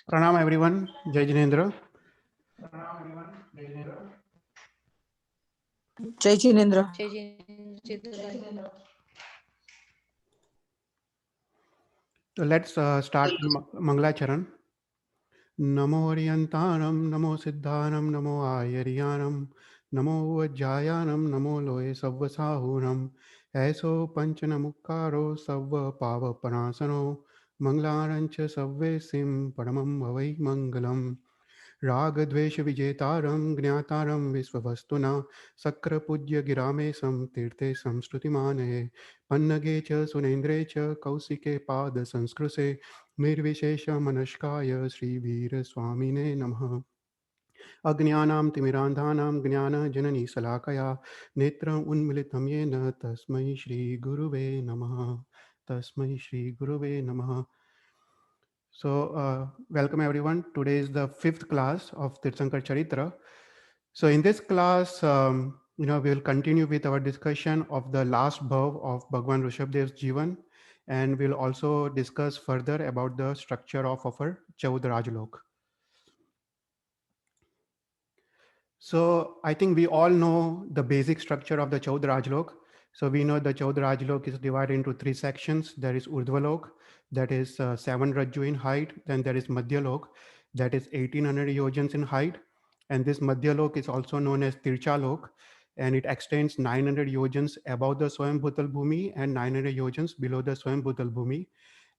Pranam everyone, Jai Jinendra. Jai Jinendra. So let's start Mangalacharan. Namo Oriyantanam, Namo Siddhanam, Namo Ayariyanam, Namo Vajjayanam, Namo Loe Savvasahunam, Eso Panchanamukkaro Savva Pava Panasano, Manglarancha Savve Sim Paramam Bhavai Mangalam. रागद्वेष विजेतारं ज्ञातारं विश्ववस्तुना शक्रपूज्य गिरामेशं तीर्थे संस्तुतिमानये पन्नगे च सुनेन्द्रे च कौशिके पादसंस्कृते निर्विशेषमनस्काय श्रीवीरस्वामिने नमः। अज्ञानां तिमिरान्धानां ज्ञानजननी शलाकया नेत्रम् उन्मिलितं येन तस्मै श्रीगुरुवे नमः। तस्मै श्रीगुरुवे नमः। So, welcome everyone. Today is the 5th class of Tirthankar Charitra. So, in this class, we will continue with our discussion of the last BHAV of Bhagwan Rishabhdev's Jeevan, and we'll also discuss further about the structure of our 14 Rajlok. So, I think we all know the basic structure of the 14 Rajlok. So, we know the 14 Rajlok is divided into 3 sections. There is Urdhvalok, that is 7 Rajju in height. Then there is Madhyalok, that is 1800 yojans in height. And this Madhyalok is also known as Tirchalok, and it extends 900 yojans above the Swayambhutal Bhumi and 900 yojans below the Swayambhutal Bhumi.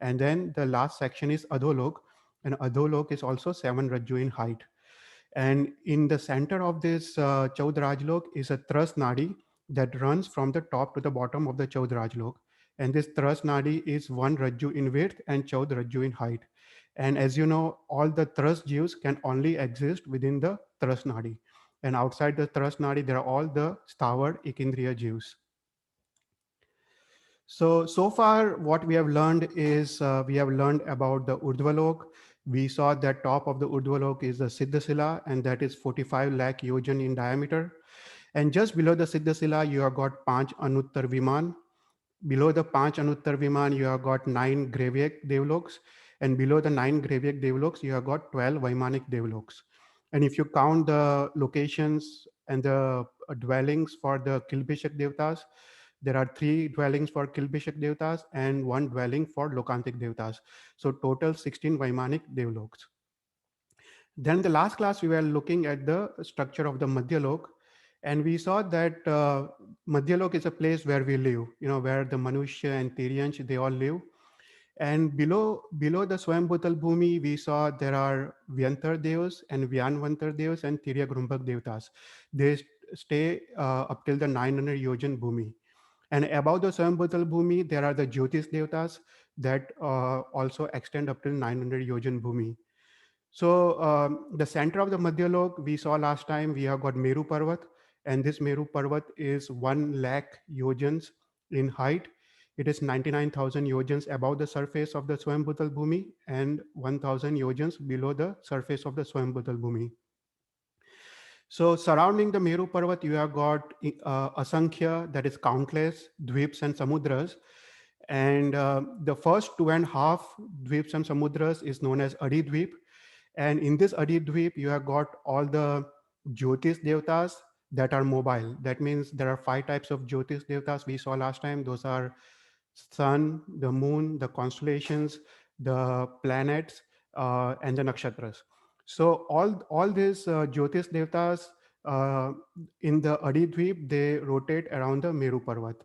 And then the last section is Adholok, and Adholok is also 7 Rajju in height. And in the center of this Chaudrajlok is a thrust nadi that runs from the top to the bottom of the Chaudrajlok. And this thrust nadi is 1 Rajju in width and Chaud Rajju in height. And as you know, all the thrust jeeves can only exist within the thrust nadi. And outside the thrust nadi, there are all the Stavar Ikindriya jeeves. So far what we have learned is we have learned about the Urdhvalok. We saw that top of the Urdhvalok is the Siddhasila, and that is 45 lakh yojan in diameter. And just below the Siddhasila, you have got 5 Anuttar Viman. Below the 5 Anuttar Viman, you have got 9 Gravyak Devloks. And below the 9 Gravyak Devloks, you have got 12 Vaimanik Devloks. And if you count the locations and the dwellings for the Kilbishak Devtas, there are 3 dwellings for Kilbishak Devtas and 1 dwelling for Lokantik Devtas. So total 16 Vaimanik Devloks. Then the last class we were looking at the structure of the Madhyalok, and we saw that Madhyalok is a place where we live, where the Manushya and Tiryansh, they all live. And below the Swayambhutal Bhumi, we saw there are Vyantar Devas and Vyanvantar Devas and Tirya Grumbhak Devtas. They stay up till the 900 Yojan Bhumi. And above the Swayambhutal Bhumi, there are the Jyotis Devtas that also extend up till 900 Yojan Bhumi. So the center of the Madhyalok, we saw last time, we have got Meru Parvat, and this Meru Parvat is 1 lakh yojans in height. It is 99,000 yojans above the surface of the Swayambhutal Bhumi and 1,000 yojans below the surface of the Swayambhutal Bhumi. So surrounding the Meru Parvat, you have got Asankhya, that is countless, Dvips and Samudras. And the first 2.5 Dvips and Samudras is known as Adi Dvip. And in this Adi Dvip, you have got all the Jyotis Devtas that are mobile. That means there are 5 types of Jyotis Devtas we saw last time. Those are sun, the moon, the constellations, the planets, and the nakshatras. So all these Jyotis Devtas in the Adi Dvip, they rotate around the Meru Parvat.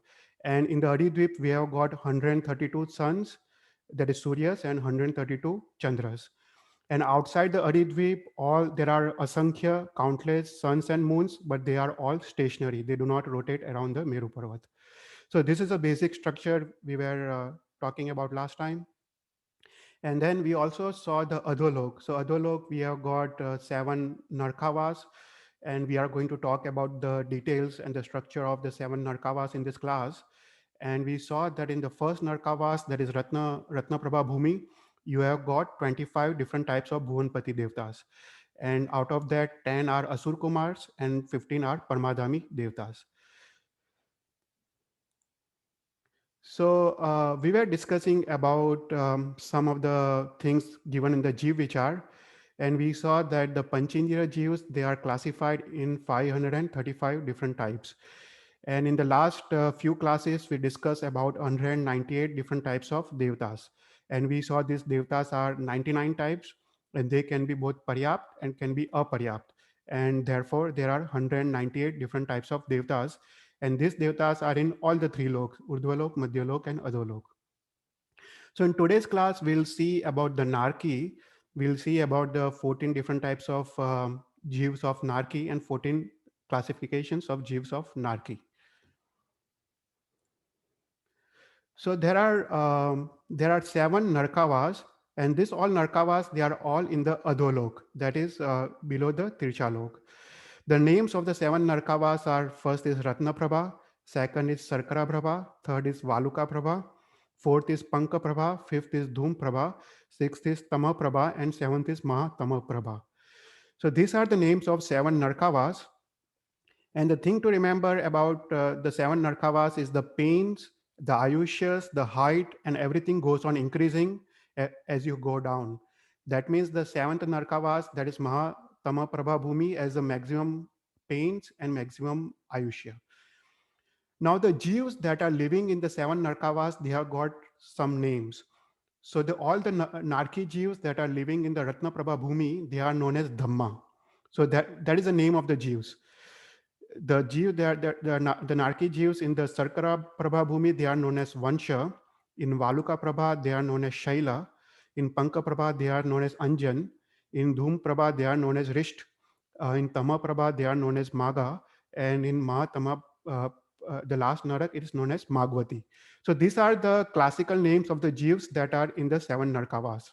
And in the Adi Dvip, we have got 132 suns, that is Suryas, and 132 Chandras. And outside the Adi Dvip, there are Asankhya, countless suns and moons, but they are all stationary. They do not rotate around the Meru Parvat. So this is a basic structure we were talking about last time. And then we also saw the Adholok. So Adholok, we have got 7 Narkavas, and we are going to talk about the details and the structure of the 7 Narkavas in this class. And we saw that in the first Narkavas, that is Ratna Prabha Bhumi, you have got 25 different types of Bhuvanpati Devtas. And out of that, 10 are Asur Kumars and 15 are Paramadhami Devtas. So we were discussing about some of the things given in the Jeev Vichar, and we saw that the Panchendriya Jeevs, they are classified in 535 different types. And in the last few classes, we discussed about 198 different types of Devtas. And we saw these Devtas are 99 types, and they can be both Paryapt and can be Aparyapt. And therefore, there are 198 different types of Devtas. And these Devtas are in all the three loks, Urdhvalok, Madhyalok, and Adholok. So in today's class, we'll see about the Narki. We'll see about the 14 different types of Jeeves of Narki and 14 classifications of Jeeves of Narki. So there are seven Narkavas, and this all Narkavas, they are all in the Adholok, that is below the Tirchalok. The names of the seven Narkavas are: first is Ratnaprabha, second is Sarkara Prabha, third is Valuka Prabha, fourth is Panka Prabha, fifth is Dhum Prabha, sixth is Tama Prabha, and seventh is Mahatama Prabha. So these are the names of seven Narkavas. And the thing to remember about the seven Narkavas is the pains, the ayushyas, the height, and everything goes on increasing as you go down. That means the seventh Narkavas, that is Mahatama Prabha Bhumi, as the maximum pains and maximum ayushya. Now the Jeevs that are living in the seven Narkavas, they have got some names. So all the Narki Jeevs that are living in the Ratna Prabha Bhumi, they are known as Dhamma. So that is the name of the Jeevs. The Jeev, the Narki Jeevs in the Sarkara Prabha Bhumi, they are known as Vansha. In Valuka Prabha, they are known as Shaila. In Panka Prabha, they are known as Anjan. In Dhum Prabha, they are known as Risht. In Tama Prabha, they are known as Maga. And in Mahatama, the last Narak, it is known as Magwati. So these are the classical names of the Jeevs that are in the seven Narkavas.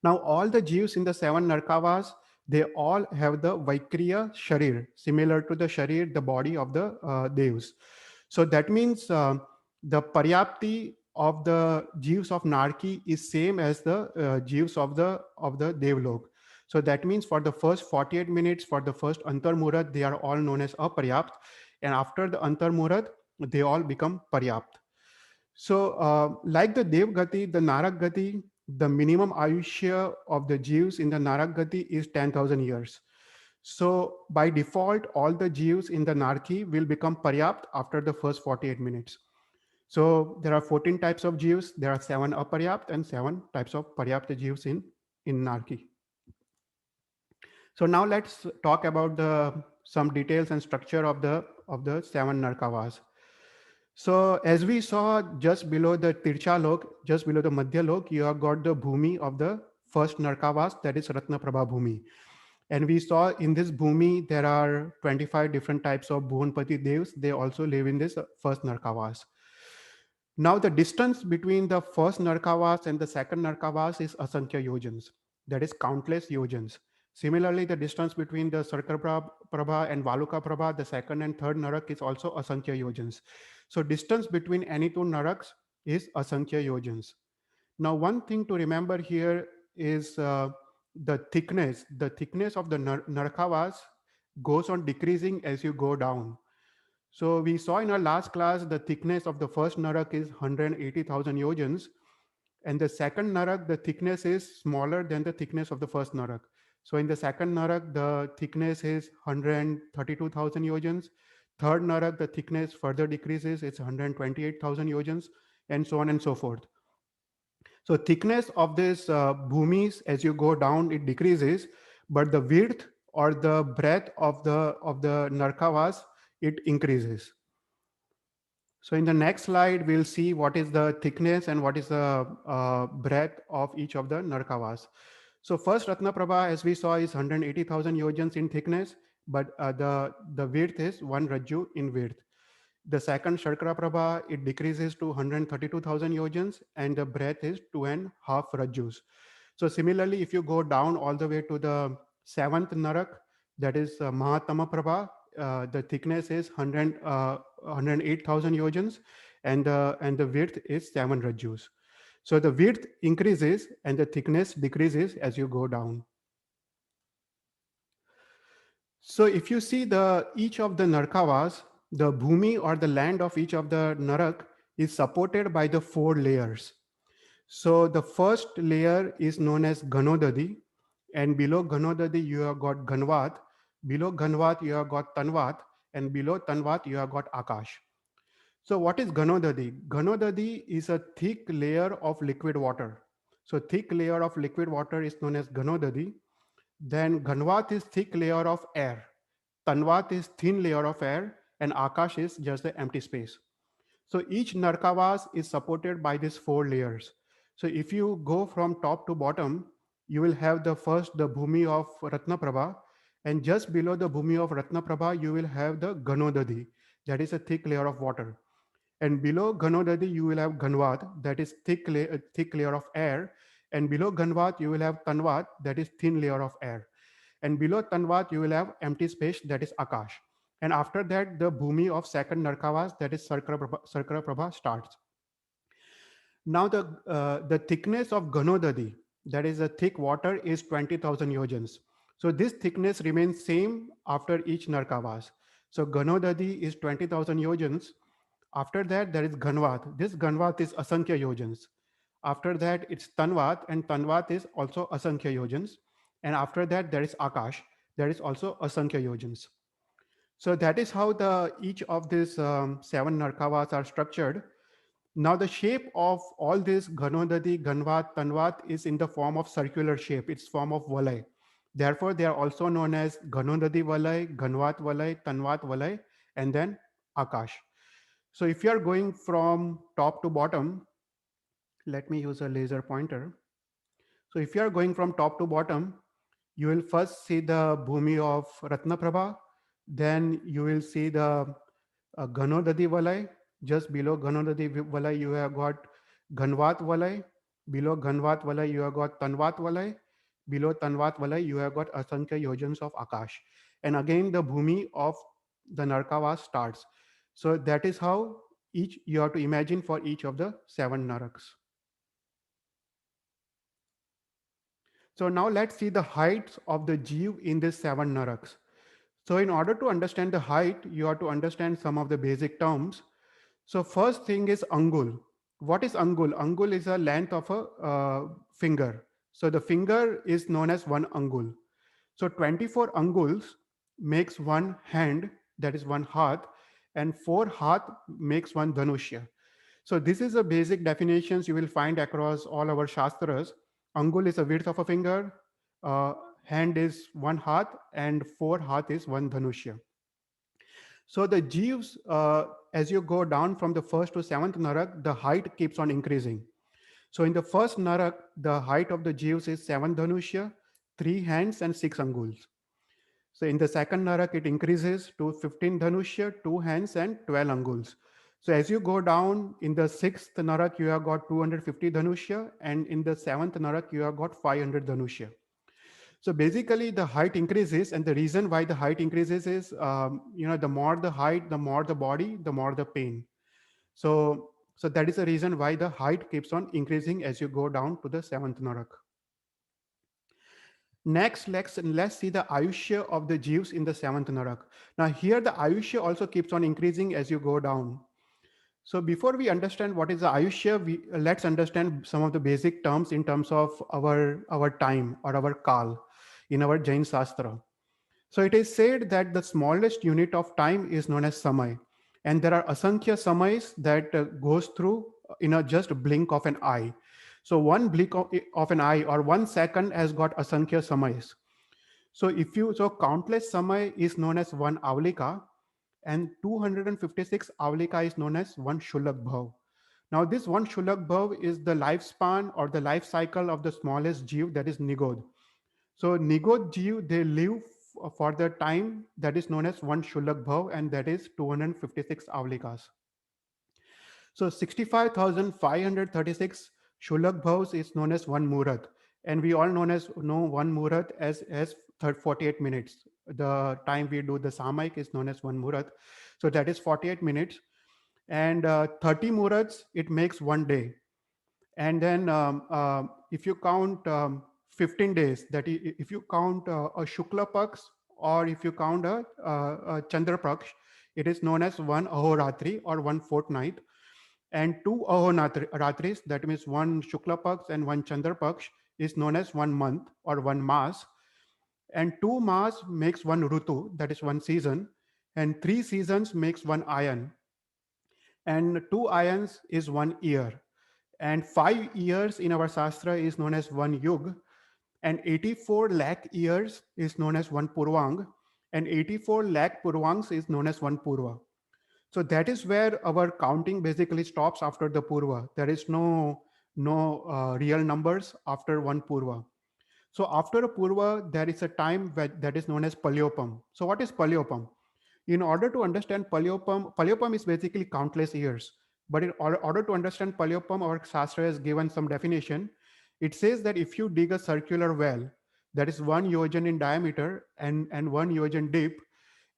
Now, all the Jeevs in the seven Narkavas, they all have the Vaikriya Sharir, similar to the Sharir, the body of the Devs. So that means the Paryapti of the Jeevs of Narki is same as the Jeevs of the Devlok. So that means for the first 48 minutes, for the first Antar Murad, they are all known as Aparyapt. And after the Antar Murad, they all become Paryapt. So like the Dev Gati, the Narak Gati, the minimum Ayushya of the Jeeves in the Narak Gati is 10,000 years. So by default, all the Jeeves in the Narki will become Paryapt after the first 48 minutes. So there are 14 types of Jeeves. There are 7 Aparyapt and 7 types of Paryapta Jeeves in Narki. So now let's talk about some details and structure of the 7 Narkavas. So as we saw just below the Tirchalok, just below the Madhyalok, you have got the Bhumi of the first Narkavas, that is Ratna Prabha Bhumi. And we saw in this Bhumi, there are 25 different types of Bhuvanpati Devs. They also live in this first Narkavas. Now the distance between the first Narkavas and the second Narkavas is Asankhya Yojans, that is countless Yojans. Similarly, the distance between the Sarkara Prabha and Valuka Prabha, the second and third Narak, is also Asankhya Yojans. So distance between any two Naraks is Asankhya Yojans. Now, one thing to remember here is the thickness. The thickness of the Narkavas goes on decreasing as you go down. So we saw in our last class, the thickness of the first Narak is 180,000 yojans. And the second Narak, the thickness is smaller than the thickness of the first Narak. So in the second Narak, the thickness is 132,000 yojans. Third Narak, the thickness further decreases, it's 128,000 yojans, and so on and so forth. So thickness of this bhumis, as you go down, it decreases, but the width or the breadth of the Narkavas, it increases. So in the next slide, we'll see what is the thickness and what is the breadth of each of the Narkavas. So first Ratna Prabha, as we saw, is 180,000 yojans in thickness, but the width is 1 rajju in width. The second Sharkara Prabha, it decreases to 132,000 yojans and the breadth is 2.5 rajjus. So similarly, if you go down all the way to the seventh Narak, that is Mahatama Prabha, the thickness is 108,000 yojans and the width is 7 rajjus. So the width increases and the thickness decreases as you go down. So if you see each of the Narkavas, the bhumi or the land of each of the Narak is supported by the 4 layers. So the first layer is known as Ganodadi, and below Ganodadi you have got Ganvat, below Ganvat you have got Tanvat, and below Tanvat you have got Akash. So what is Ganodadi? Ganodadi is a thick layer of liquid water. So thick layer of liquid water is known as Ganodadi. Then Ganvat is thick layer of air. Tanvat is thin layer of air, and Akash is just the empty space. So each Narkavas is supported by these 4 layers. So if you go from top to bottom, you will have the first, the Bhumi of Ratnaprabha, and just below the Bhumi of Ratnaprabha, you will have the Ganodadi, that is a thick layer of water. And below Ganodadi, you will have Ganvat, that is thick layer of air. And below Ganvat, you will have Tanvat, that is thin layer of air. And below Tanvat, you will have empty space, that is Akash. And after that, the Bhumi of second Narkavas, that is Sarkara Prabha starts. Now the thickness of Ganodadi, that is a thick water, is 20,000 yojans. So this thickness remains same after each Narkavas. So Ganodadi is 20,000 yojans. After that, there is Ganvat. This Ganvat is Asankhya yojans. After that, it's Tanvat, and Tanvat is also Asankhya yojans. And after that, there is Akash. There is also Asankhya yojans. So that is how each of these 7 Narkavas are structured. Now the shape of all this Ganodadi, Ganvat, Tanvat is in the form of circular shape. It's form of Valai. Therefore, they are also known as Ganodadi Valai, Ganvat Valai, Tanvat Valai, and then Akash. So if you are going from top to bottom, let me use a laser pointer. So if you are going from top to bottom, you will first see the Bhumi of Ratnaprabha, then you will see the Ganodadi Valai. Just below Ganodadi Valai, you have got Ganvat Valai. Below Ganvat Valai, you have got Tanvat Valai. Below Tanvat Valai, you have got Asankhya Yojans of Akash. And again, the Bhumi of the Narkava starts. So that is how each you have to imagine for each of the 7 Naraks. So now let's see the heights of the Jeev in these 7 Naraks. So in order to understand the height, you have to understand some of the basic terms. So first thing is Angul. What is Angul? Angul is a length of a finger. So the finger is known as 1 Angul. So 24 Anguls makes 1 hand, that is 1 Hath, and 4 Hath makes 1 Dhanushya. So this is the basic definitions you will find across all our Shastras. Angul is a width of a finger, hand is 1 Hath, and 4 Hath is 1 Dhanushya. So the Jeevs, as you go down from the first to 7th Narak, the height keeps on increasing. So in the first Narak, the height of the Jeevs is 7 Dhanushya, 3 hands and 6 Anguls. So in the second Narak, it increases to 15 Dhanushya, 2 hands and 12 Anguls. So as you go down in the 6th Narak, you have got 250 Dhanushya, and in the 7th Narak, you have got 500 Dhanushya. So basically the height increases, and the reason why the height increases is, the more the height, the more the body, the more the pain. So that is the reason why the height keeps on increasing as you go down to the 7th Narak. Next, let's see the Ayushya of the Jeeves in the 7th Narak. Now here the Ayushya also keeps on increasing as you go down. So before we understand what is the Ayushya, let's understand some of the basic terms in terms of our time or our Kal in our Jain Shastra. So it is said that the smallest unit of time is known as Samay. And there are Asankhya Samays that goes through in a just blink of an eye. So one blink of an eye or 1 second has got Asankhya Samays. So countless Samay is known as 1 Avlika, and 256 Avlika is known as 1 Shulak Bhav. Now this 1 Shulak Bhav is the lifespan or the life cycle of the smallest Jeev, that is Nigod. So Nigod Jeev, they live for the time that is known as 1 Shulak Bhav, and that is 256 Avlikas. So 65,536 Shulak Bhavs is known as 1 Murat. And we all know 1 Murat as 48 minutes. The time we do the Samaik is known as 1 Murat. So that is 48 minutes. And 30 Murats, it makes 1 day. And then if you count 15 days, that if you count a Shukla Paks, or if you count a Chandra Paksh, it is known as 1 Ahoratri or 1 fortnight. and 2 Ahoratris, that means one Shukla Paksh and one Chandra Paksh, is known as 1 month or 1 mass, and 2 mass makes one Rutu, that is one season, and 3 seasons makes one Ayan, and 2 Ayans is 1 year, and 5 years in our Shastra is known as one Yug, and 84 lakh years is known as one Purvang, and 84 lakh Purvangs is known as one Purva. So that is where our counting basically stops after the Purva. There is no real numbers after one Purva. So after a Purva, there is a time that is known as Palyopam. So what is Palyopam? In order to understand Palyopam is basically countless years. But in order to understand Palyopam, our Shastra has given some definition. It says that if you dig a circular well that is 1 yojan in diameter and 1 yojan deep,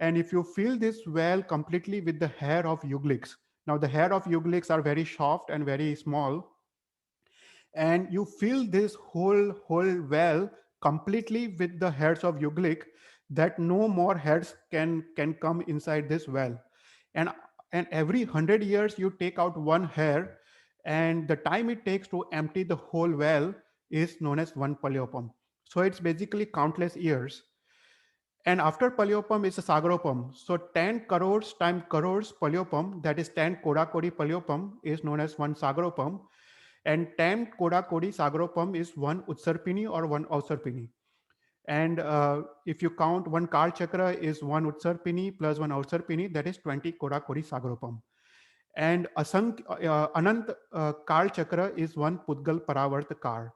and if you fill this well completely with the hair of yugliks, now the hair of yugliks are very soft and very small, and you fill this whole well completely with the hairs of yuglik, that no more hairs can come inside this well, and and every 100 years you take out one hair, and the time it takes to empty the whole well is known as one palyopam. So it's basically countless years. And after Palyopam is a Sagaropam. So 10 crores times crores Palyopam, that is 10 Koda Kodi Palyopam, is known as one Sagaropam. And 10 Koda Kodi Sagaropam is one Utsarpini or one Ausarpini. And if you count one Kal Chakra is one Utsarpini plus one Ausarpini, that is 20 Koda Kodi Sagaropam. And Anant Kal Chakra is one Pudgal Paravart Kal.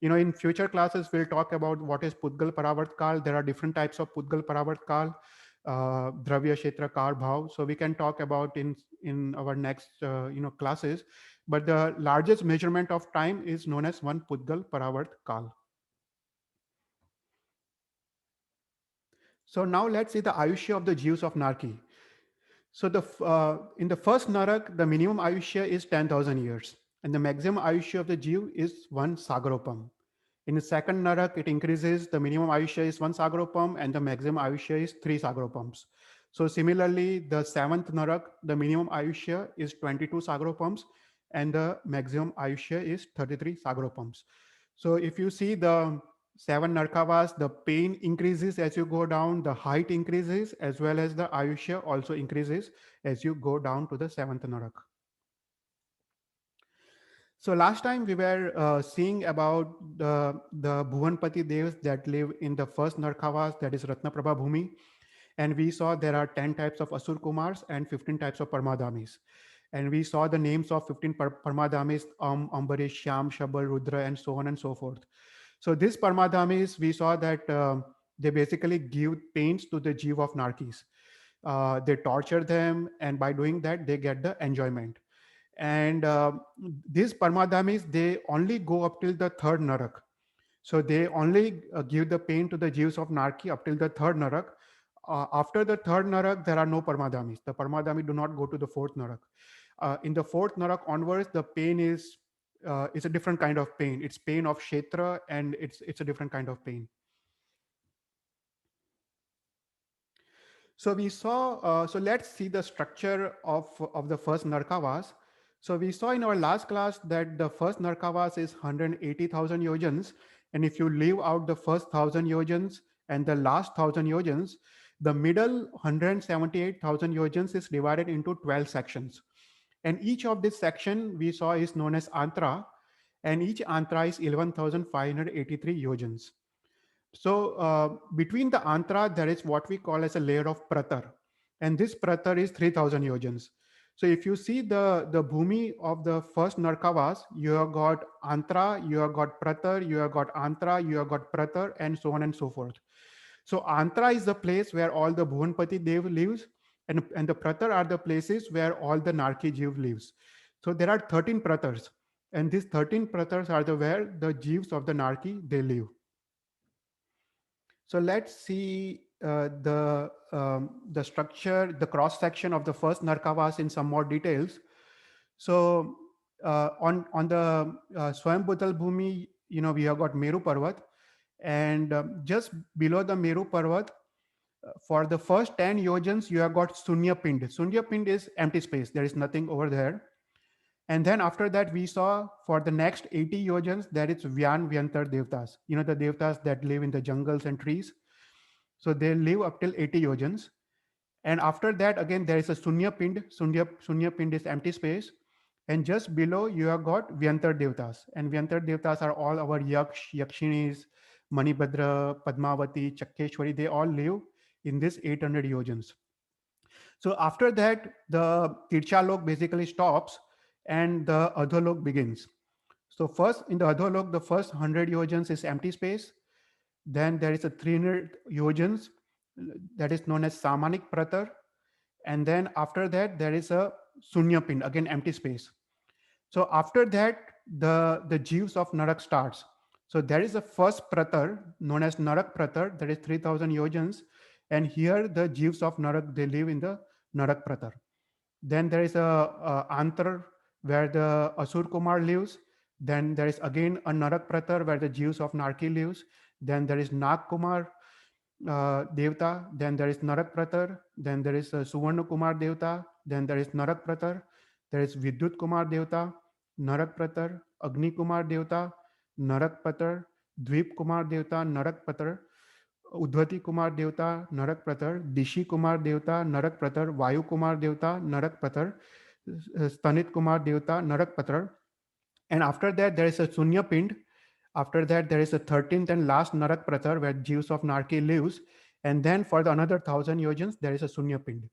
In future classes, we'll talk about what is Pudgal Paravart Kal. There are different types of Pudgal Paravart Kal, Dravya Kshetra Kal Bhav. So we can talk about in our next classes. But the largest measurement of time is known as one Pudgal Paravart Kal. So now let's see the Ayushya of the Jeeves of Narki. So in the first Narak, the minimum Ayushya is 10,000 years, and the maximum Ayushya of the Jeev is one Sagaropam. In the second Narak, it increases, the minimum Ayushya is one Sagaropam, and the maximum Ayushya is 3 Sagaropams. So similarly, the seventh Narak, the minimum Ayushya is 22 Sagaropams, and the maximum Ayushya is 33 Sagaropams. So if you see the 7 Narkavas, the pain increases as you go down, the height increases, as well as the Ayushya also increases as you go down to the 7th Narak. So last time we were seeing about the Bhuvanpati Devs that live in the first Narkavas, that is Ratnaprabha Bhumi. And we saw there are 10 types of Asur Kumars and 15 types of Parmadamis. And we saw the names of 15 Parmadamis, Ambarish, Shyam, Shabal, Rudra, and so on and so forth. So these Parmadamis, we saw that they basically give pains to the Jeev of Narkis. They torture them, and by doing that, they get the enjoyment. And these Parmadamis, they only go up till the third Narak. So they only give the pain to the Jeevs of Narki up till the third Narak. After the third Narak, there are no Parmadamis. The Parmadami do not go to the fourth Narak. In the fourth Narak onwards, the pain is it's a different kind of pain. It's pain of Kshetra, and it's a different kind of pain. So we saw, so let's see the structure of the first Narkavas. So we saw in our last class that the first Narkavas is 180,000 yojans. And if you leave out the first 1,000 yojans and the last 1,000 yojans, the middle 178,000 yojans is divided into 12 sections. And each of this section we saw is known as Antra, and each Antra is 11,583 yojans. So between the Antra, there is what we call as a layer of Pratar. And this Pratar is 3,000 yojans. So if you see the Bhumi of the first Narkavas, you have got Antra, you have got Pratar, you have got Antra, you have got Pratar, and so on and so forth. So Antra is the place where all the Bhuvanpati Dev lives, and the Pratar are the places where all the Narki Jeev lives. So there are 13 Pratars, and these 13 Pratars are where the Jeevs of the Narki, they live. So let's see the structure, the cross section of the first Narkavas in some more details. So on the Swayambhutal Bhumi, we have got Meru Parvat, and just below the Meru Parvat, for the first 10 yojans, you have got Sunya Pind. Sunya Pind is empty space. There is nothing over there. And then after that, we saw for the next 80 yojans, that it's Vyantar Devtas, the Devtas that live in the jungles and trees. So they live up till 80 yojans. And after that, again, there is a Sunya Pind. Sunya Pind is empty space. And just below, you have got Vyantar Devtas. And Vyantar Devtas are all our Yaksh, Yakshinis, Manibhadra, Padmavati, Chakkeshwari. They all live in this 800 yojans. So after that, the Tirchalok basically stops and the Adholok begins. So first in the Adholok, the first 100 yojans is empty space. Then there is a 300 yojans that is known as Samanik Pratar. And then after that, there is a Sunya Pind, again empty space. So after that, the Jeeves of Narak starts. So there is a first Pratar known as Narak Pratar, that is 3000 yojans. And here the Jeeves of Narak, they live in the Narak Pratar. Then there is a Antar where the Asur Kumar lives. Then there is again a Narak Pratar where the Jeeves of Narki lives. Then there is Nag Kumar Devta. Then there is Narak Pratar. Then there is Suvarna Kumar Devta. Then there is Narak Pratar. There is Vidyut Kumar Devta, Narak Pratar, Agni Kumar Devta, Narak Pratar, Dvip Kumar Devta, Narak Pratar, Udvati Kumar Devta, Narak Pratar, Dishi Kumar Devta, Narak Pratar, Vayu Kumar Devta, Narak Pratar, Stanit Kumar Devta, Narak Pratar. And after that, there is a Sunya Pind. After that, there is a 13th and last Narak Pratar where Jeeves of Narki lives. And then for the another 1000 yojans, there is a Sunya Pind.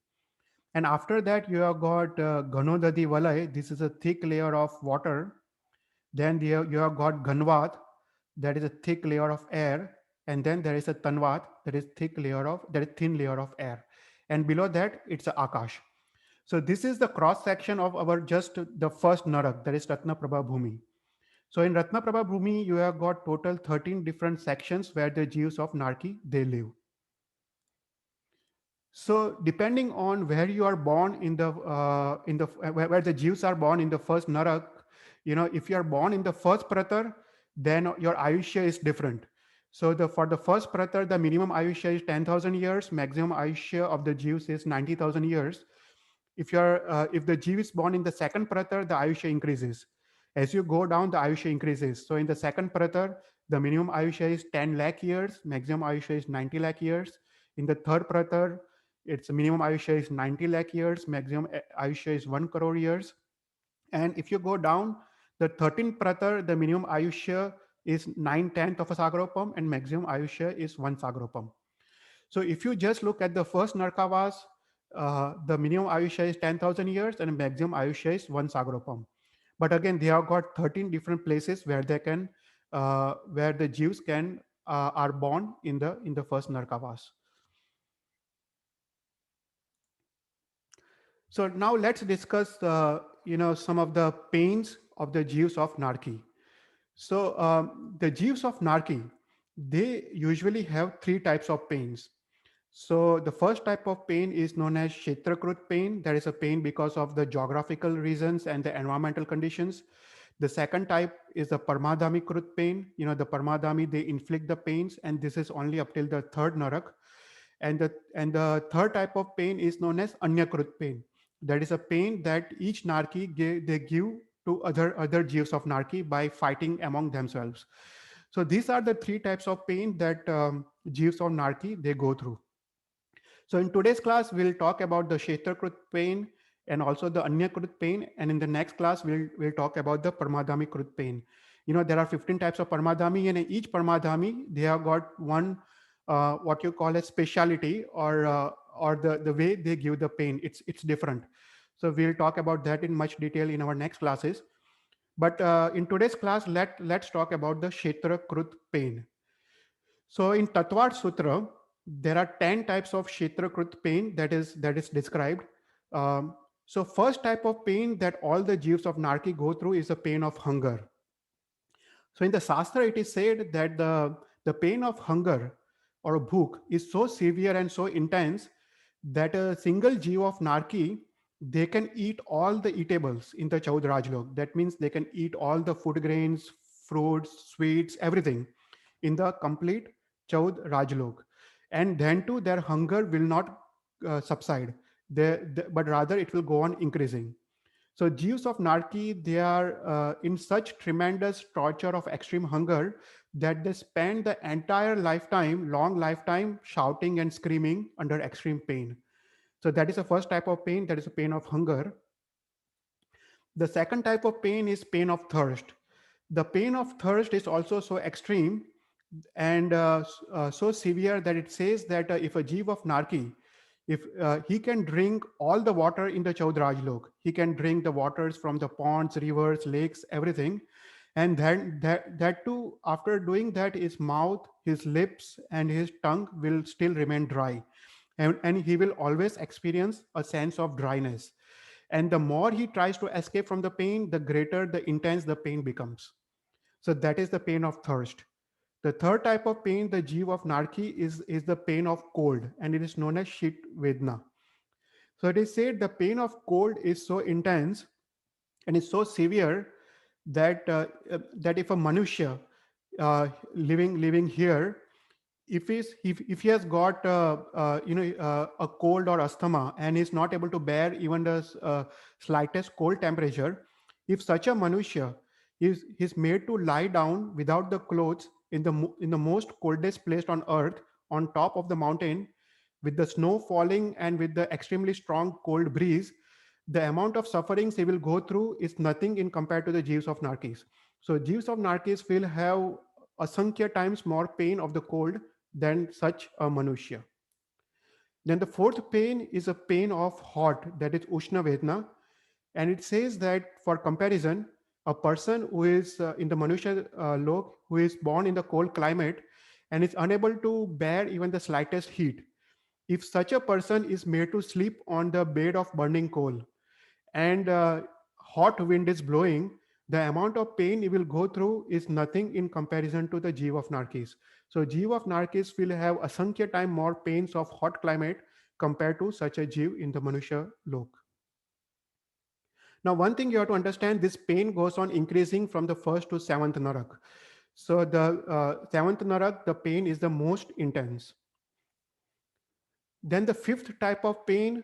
And after that, you have got Ganodadi Valai. This is a thick layer of water. Then you have got Ganvat, that is a thick layer of air. And then there is a Tanvat, that is thin layer of air. And below that, it's a Akash. So this is the cross section of our just the first Narak, that is Ratnaprabha Bhumi. So in Ratnaprabha Bhumi, you have got total 13 different sections where the Jeeves of Narki, they live. So depending on where you are born where the Jews are born in the first Narak, if you are born in the first Pratar, then your Ayushya is different. So for the first Pratar, the minimum Ayushya is 10,000 years, maximum Ayushya of the Jews is 90,000 years. If the Jew is born in the second Pratar, the Ayushya increases. As you go down, the Ayushya increases. So in the second Pratar, the minimum Ayushya is 10 lakh years, maximum Ayushya is 90 lakh years. In the third Pratar, its minimum Ayushya is 90 lakh years, maximum Ayushya is 1 crore years. And if you go down, the 13th Pratar, the minimum Ayushya is 9/10 of a Sagarupam and maximum Ayushya is 1 Sagarupam. So if you just look at the first Narkavas, the minimum Ayushya is 10,000 years and maximum Ayushya is 1 Sagarupam. But again, they have got 13 different places where they can, where the Jews are born in the first Narkavas. So now let's discuss, some of the pains of the Jews of Narki. So the Jews of Narki, they usually have 3 types of pains. So the first type of pain is known as Kshetrakrut pain. That is a pain because of the geographical reasons and the environmental conditions. The second type is the Paramadhami Krut pain. The Paramadhami, they inflict the pains, and this is only up till the third Narak. And the third type of pain is known as Anyakrut pain. That is a pain that each Narki they give to other Jeeves of Narki by fighting among themselves. So these are the 3 types of pain that Jeeves of Narki, they go through. So in today's class, we'll talk about the Kshetrakrut pain and also the Anyakrut pain. And in the next class, we'll talk about the Paramadhami Krut pain. There are 15 types of Paramadhami, and in each Paramadhami, they have got one, what you call a speciality, or the way they give the pain. It's different. So we'll talk about that in much detail in our next classes. But in today's class, let's talk about the Kshetrakrut pain. So in Tattva Sutra, there are 10 types of Kshetrakrut pain that is described. So first type of pain that all the Jeeves of Narki go through is the pain of hunger. So in the Shastra, it is said that the pain of hunger or bhuk is so severe and so intense that a single Jeev of Narki, they can eat all the eatables in the Chaud Rajlok. That means they can eat all the food grains, fruits, sweets, everything in the complete Chaud Rajlok. And then too, their hunger will not subside, but rather it will go on increasing. So Jeeves of Narki, they are in such tremendous torture of extreme hunger that they spend the entire lifetime, long lifetime, shouting and screaming under extreme pain. So that is the first type of pain, that is a pain of hunger. The second type of pain is pain of thirst. The pain of thirst is also so extreme and so severe that it says that if a jeev of narki, if he can drink all the water in the Chaudrajlok, he can drink the waters from the ponds, rivers, lakes, everything. And then that too, after doing that, his mouth, his lips, and his tongue will still remain dry. And he will always experience a sense of dryness. And the more he tries to escape from the pain, the greater the intense the pain becomes. So that is the pain of thirst. The third type of pain, the jeev of narki, is the pain of cold, and it is known as shit vedna. So it is said the pain of cold is so intense and is so severe that that if a manusya living here, if he has got a cold or asthma and is not able to bear even the slightest cold temperature, if such a manusya is made to lie down without the clothes in the most coldest place on earth, on top of the mountain, with the snow falling and with the extremely strong cold breeze, the amount of sufferings he will go through is nothing in compared to the jeeves of narkis. So jeeves of narkis will have asankhya times more pain of the cold than such a manusya. Then the fourth pain is a pain of hot, that is Ushna Vedna. And it says that for comparison, a person who is in the Manusya lok, who is born in the cold climate and is unable to bear even the slightest heat, if such a person is made to sleep on the bed of burning coal and hot wind is blowing, the amount of pain he will go through is nothing in comparison to the Jeev of Narkis. So Jeev of Narkis will have asankhya time more pains of hot climate compared to such a Jeev in the Manusya Lok. Now, one thing you have to understand, this pain goes on increasing from the first to seventh narak. So the seventh narak, the pain is the most intense. Then the fifth type of pain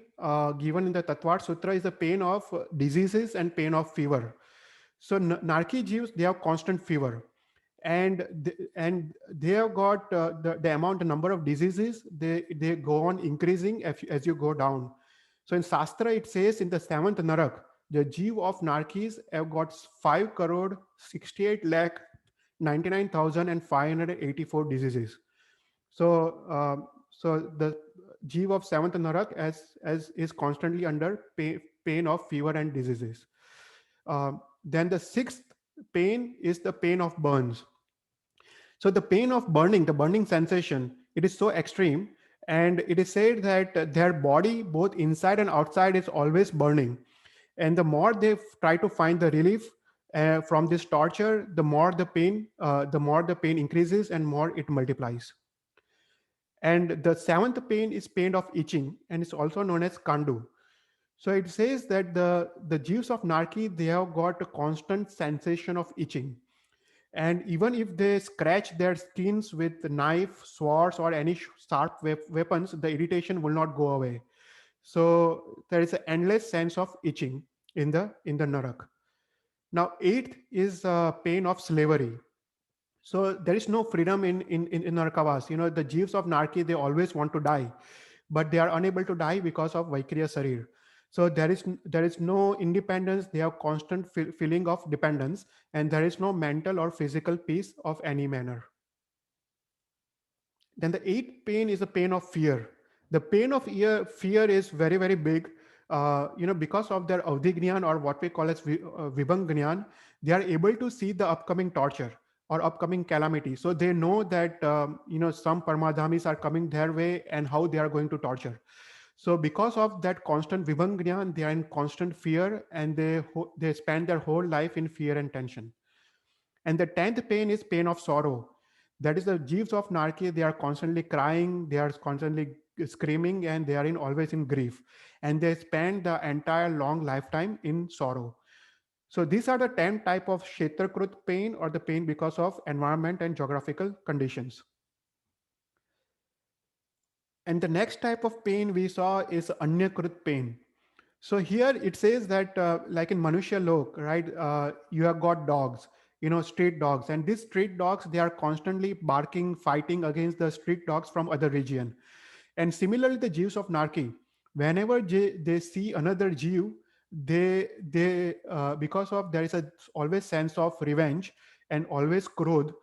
given in the Tattvar Sutra is the pain of diseases and pain of fever. So Narki Jeeves, they have constant fever, and they have got the amount, the number of diseases, they go on increasing as you go down. So in Shastra, it says in the seventh Narak, the Jeev of Narkis have got 5 crore 68 lakh 99,584 diseases. So so the Jeev of seventh Narak as is constantly under pain of fever and diseases. Then the sixth pain is the pain of burns. So the pain of burning, the burning sensation, it is so extreme, and it is said that their body, both inside and outside, is always burning. And the more they try to find the relief from this torture, the more the pain increases and more it multiplies. And the seventh pain is pain of itching, and it's also known as kandu. So it says that the Jews of Narki, they have got a constant sensation of itching. And even if they scratch their skins with knife, swords, or any sharp weapons, the irritation will not go away. So there is an endless sense of itching in the narak. Now, eighth is pain of slavery. So there is no freedom in Narkavas. You know, the Jeeves of Narki, they always want to die, but they are unable to die because of Vaikriya Sarir. So there is no independence. They have constant feeling of dependence, and there is no mental or physical peace of any manner. Then the eighth pain is the pain of fear. The pain of fear is very, very big. Because of their avdignan, or what we call as vibhangnan, they are able to see the upcoming torture or upcoming calamity. So they know that some paramadhamis are coming their way and how they are going to torture. So because of that constant vibhangnan, they are in constant fear, and they spend their whole life in fear and tension. And the 10th pain is pain of sorrow. That is the jeeves of Narki. They are constantly crying, they are constantly screaming, and they are always in grief. And they spend the entire long lifetime in sorrow. So these are the 10 type of Kshetrakrut pain, or the pain because of environment and geographical conditions. And the next type of pain we saw is Anyakrut pain. So here it says that, like in Manushya Lok, right? You have got dogs, street dogs, and these street dogs, they are constantly barking, fighting against the street dogs from other region. And similarly, the Jeeves of Narki, whenever they see another Jeev, they because of there is a always sense of revenge and always krodh,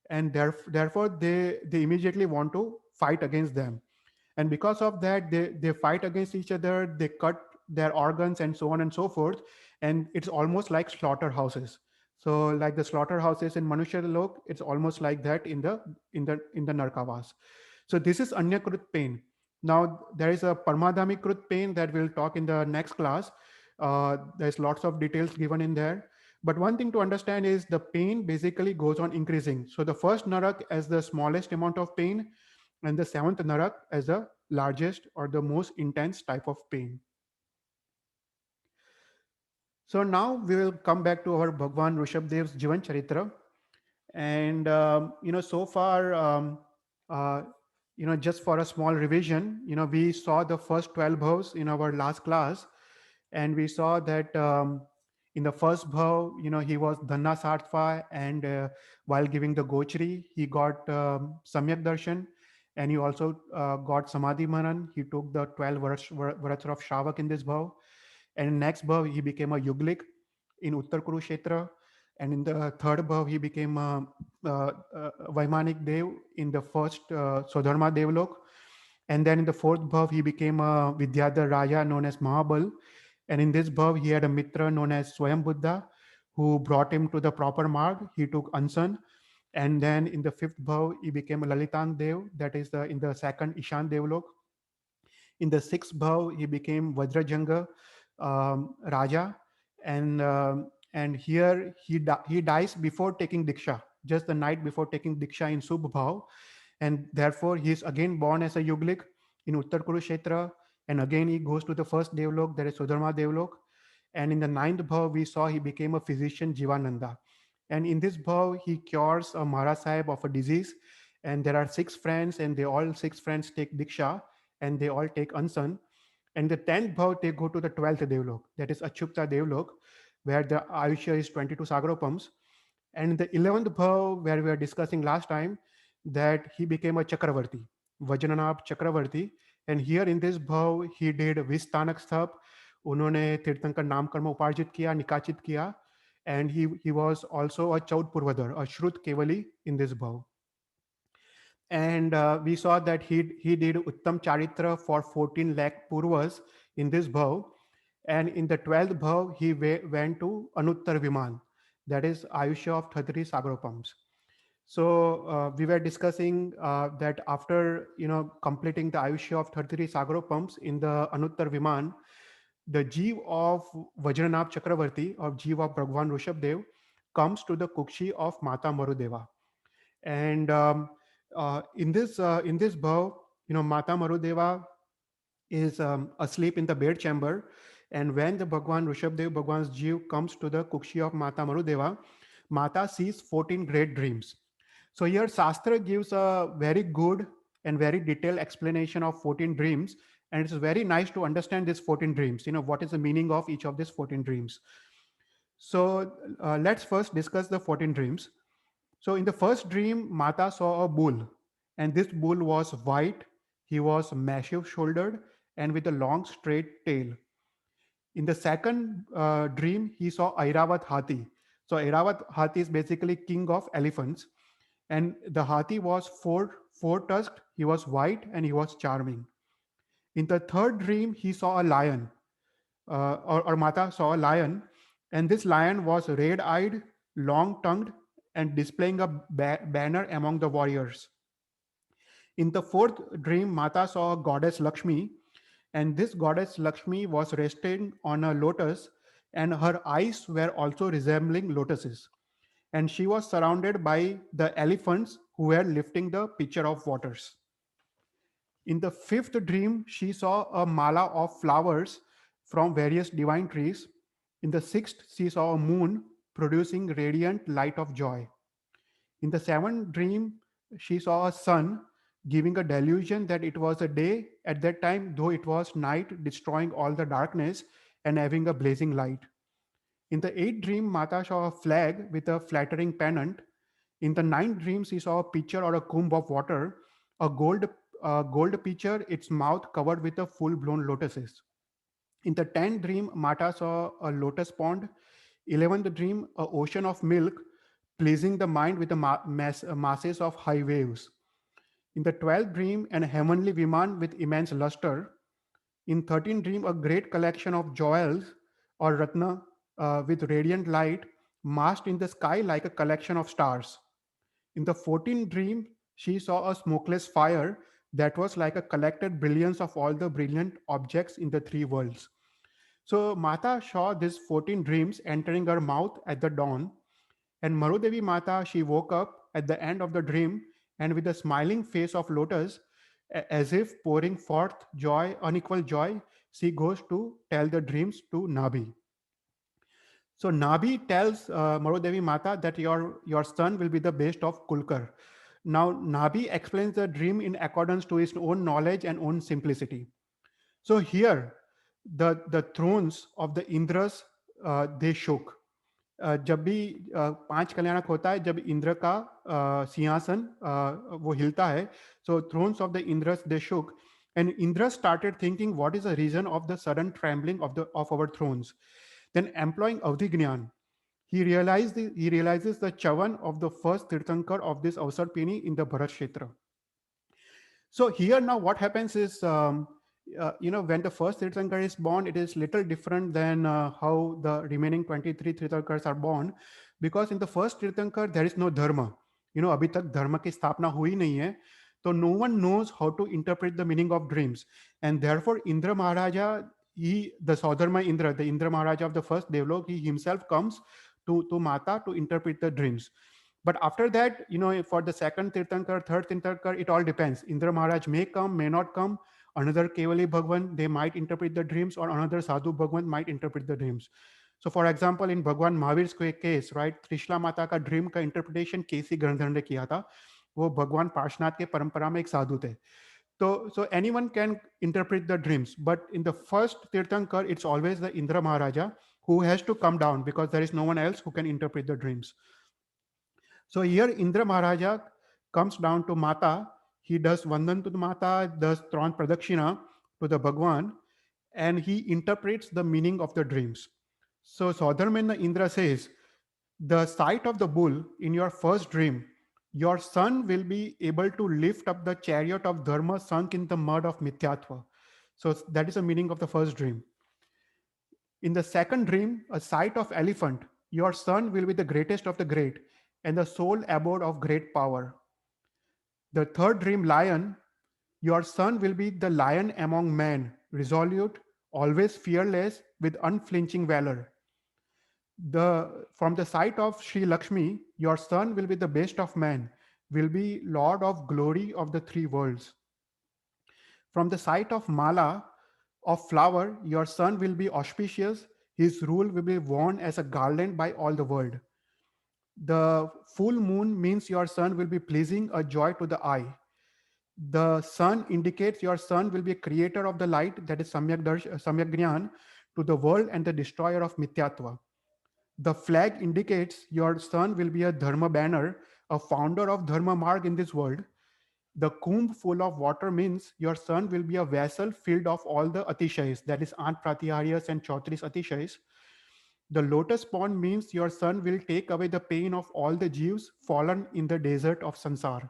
and therefore they immediately want to fight against them, and because of that they fight against each other, they cut their organs and so on and so forth, and it's almost like slaughterhouses. So like the slaughterhouses in Manushya Lok, it's almost like that in the Narkavas. So this is Anyakrut pain. Now there is a Paramadhamikrut pain that we'll talk in the next class. There's lots of details given in there. But one thing to understand is the pain basically goes on increasing. So the first narak as the smallest amount of pain, and the seventh narak as the largest or the most intense type of pain. So now we will come back to our Bhagwan Rishabhdev's Jeevan Charitra. And, so far, uh, just for a small revision, we saw the first 12 bhavs in our last class. And we saw that in the first bhav, he was Dhanna Sartva, and while giving the Gochri, he got Samyak Darshan, and he also got Samadhi Manan. He took the 12 Vrats of Shravak in this bhav. And next bhav, he became a Yuglik in Uttar Kurukshetra. And in the third bhav, he became a Vaimanik Dev in the first Sudharma Devlok. And then in the fourth bhav, he became a Vidyadhar Raja known as Mahabal. And in this bhav, he had a mitra known as Swayam Buddha, who brought him to the proper marg. He took Ansan. And then in the fifth bhav, he became a Lalitang Dev, that is in the second Ishan Devlok. In the sixth bhav, he became VAJRAJHANGH Raja. And here he dies before taking Diksha, just the night before taking Diksha in Subh Bhav. And therefore, he is again born as a Yuglik in Uttar Kurukshetra. And again, he goes to the first Devlok, that is Sudharma Devlok. And in the ninth bhav, we saw he became a physician, Jeevananda. And in this bhav, he cures a Maharaj Sahib of a disease. And there are 6 friends, and they all 6 friends take Diksha, and they all take Ansan. And the 10th bhav, they go to the 12th Devlok, that is ACHYUTA Devlok, where the Ayushya is 22 Sagropams. And the 11th bhav, where we were discussing last time, that he became a Chakravarti, Vajranabh Chakravarti. And here in this bhav, he did Vistanak Sthap, उन्होंने तीर्थंकर नाम कर्म उपार्जित किया, निकाचित किया, and he was also a Chaud Purvadar, a Shrut Kevali in this bhav. And we saw that he did Uttam Charitra for 14 lakh Purvas in this bhav. And in the 12th bhav, he went to Anuttar Viman, that is Ayushya of 33 Sagropams. So we were discussing that after completing the Ayushya of 33 Sagropams in the Anuttar Viman, the Jeev of Vajranabh Chakravarti, or Jeev of Bhagwan Rishabhdev, comes to the Kukshi of Mata Marudeva. And in this bhav, Mata Marudeva is asleep in the bed chamber. And when the Bhagwan Rishabhdev, Bhagwan's Jeev, comes to the Kukshi of Mata Marudeva, Mata sees 14 great dreams. So here Shastra gives a very good and very detailed explanation of 14 dreams. And it's very nice to understand these 14 dreams, what is the meaning of each of these 14 dreams. So let's first discuss the 14 dreams. So in the first dream, Mata saw a bull, and this bull was white. He was massive shouldered and with a long straight tail. In the second dream, he saw Airavat Hathi. So Airavat Hathi is basically king of elephants. And the Hathi was four-tusked, he was white, and he was charming. In the third dream, he saw a lion, or Mata saw a lion, and this lion was red-eyed, long-tongued, and displaying a banner among the warriors. In the fourth dream, Mata saw a goddess Lakshmi, and this goddess Lakshmi was resting on a lotus, and her eyes were also resembling lotuses. And she was surrounded by the elephants who were lifting the pitcher of waters. In the fifth dream, she saw a mala of flowers from various divine trees. In the sixth, she saw a moon producing radiant light of joy. In the seventh dream, she saw a sun giving a delusion that it was a day at that time, though it was night, destroying all the darkness. and having a blazing light. In the eighth dream, Mata saw a flag with a flattering pennant. In the ninth dream, she saw a pitcher or a comb of water, a gold pitcher, its mouth covered with a full-blown lotuses. In the 10th dream, Mata saw a lotus pond. 11th dream, a ocean of milk, pleasing the mind with the masses of high waves. In the 12th dream, an heavenly Viman with immense luster. In 13th dream, a great collection of jewels or ratna with radiant light massed in the sky like a collection of stars. In the 14th dream, she saw a smokeless fire that was like a collected brilliance of all the brilliant objects in the three worlds. So Mata saw these 14 dreams entering her mouth at the dawn. And Marudevi Mata, she woke up at the end of the dream and with a smiling face of lotus, as if pouring forth joy, unequal joy, she goes to tell the dreams to Nabi. So Nabi tells Marudevi Mata that your son will be the best of Kulkar. Now Nabi explains the dream in accordance to his own knowledge and own simplicity. So here, the thrones of the Indras, they shook. जब भी पांच कल्याणक होता है, जब इंद्र का सिंहासन वो हिलता है, so thrones of the Indras they shook, and Indra started thinking, what is the reason of the sudden trembling of our thrones? Then employing Avdhignan, he realizes the chavan of the first Tirthankar of this Avsarpini in the Bharat Kshetra. So here now what happens is, when the first Tirthankar is born, it is little different than how the remaining 23 Tirthankars are born, because in the first Tirthankar there is no dharma. अभी तक धर्म की स्थापना हुई नहीं है, so no one knows how to interpret the meaning of dreams, and therefore Indra Maharaja, the Saudharma Indra, the Indra Maharaja of the first Devlok, he himself comes to Mata to interpret the dreams. But after that, for the second Tirthankar, third Tirthankar, it all depends. Indra Maharaj may come, may not come. Another Kevali Bhagwan, they might interpret the dreams, or another Sadhu Bhagwan might interpret the dreams. So for example, in Bhagwan Mahavir's case, right, Trishla Mata ka dream ka interpretation KC Gandhar ne kiya tha. वो भगवान पार्शनाथ के परंपरा में एक साधु थे. So anyone can interpret the dreams, but in the first Tirthankar, it's always the Indra Maharaja who has to come down, because there is no one else who can interpret the dreams. So here Indra Maharaja comes down to Mata, he does Vandan to the Mata, does Tron Pradakshina to the Bhagwan, and he interprets the meaning of the dreams. So Saudharma Indra says, the sight of the bull in your first dream, your son will be able to lift up the chariot of Dharma sunk in the mud of Mithyatva. So that is the meaning of the first dream. In the second dream, a sight of elephant, your son will be the greatest of the great and the sole abode of great power. The third dream, lion, your son will be the lion among men, resolute, always fearless, with unflinching valor. From the sight of Sri Lakshmi, your son will be the best of men, will be Lord of glory of the three worlds. From the sight of Mala, of flower, your son will be auspicious, his rule will be worn as a garland by all the world. The full moon means your son will be pleasing, a joy to the eye. The sun indicates your son will be a creator of the light, that is Samyak Gyan, to the world and the destroyer of Mithyatva. The flag indicates your son will be a Dharma banner, a founder of Dharma Marg in this world. The kumbh full of water means your son will be a vessel filled of all the Atishayas, that is Ant Pratiharyas and Chautris Atishayas. The lotus pond means your son will take away the pain of all the Jeeves fallen in the desert of Sansar.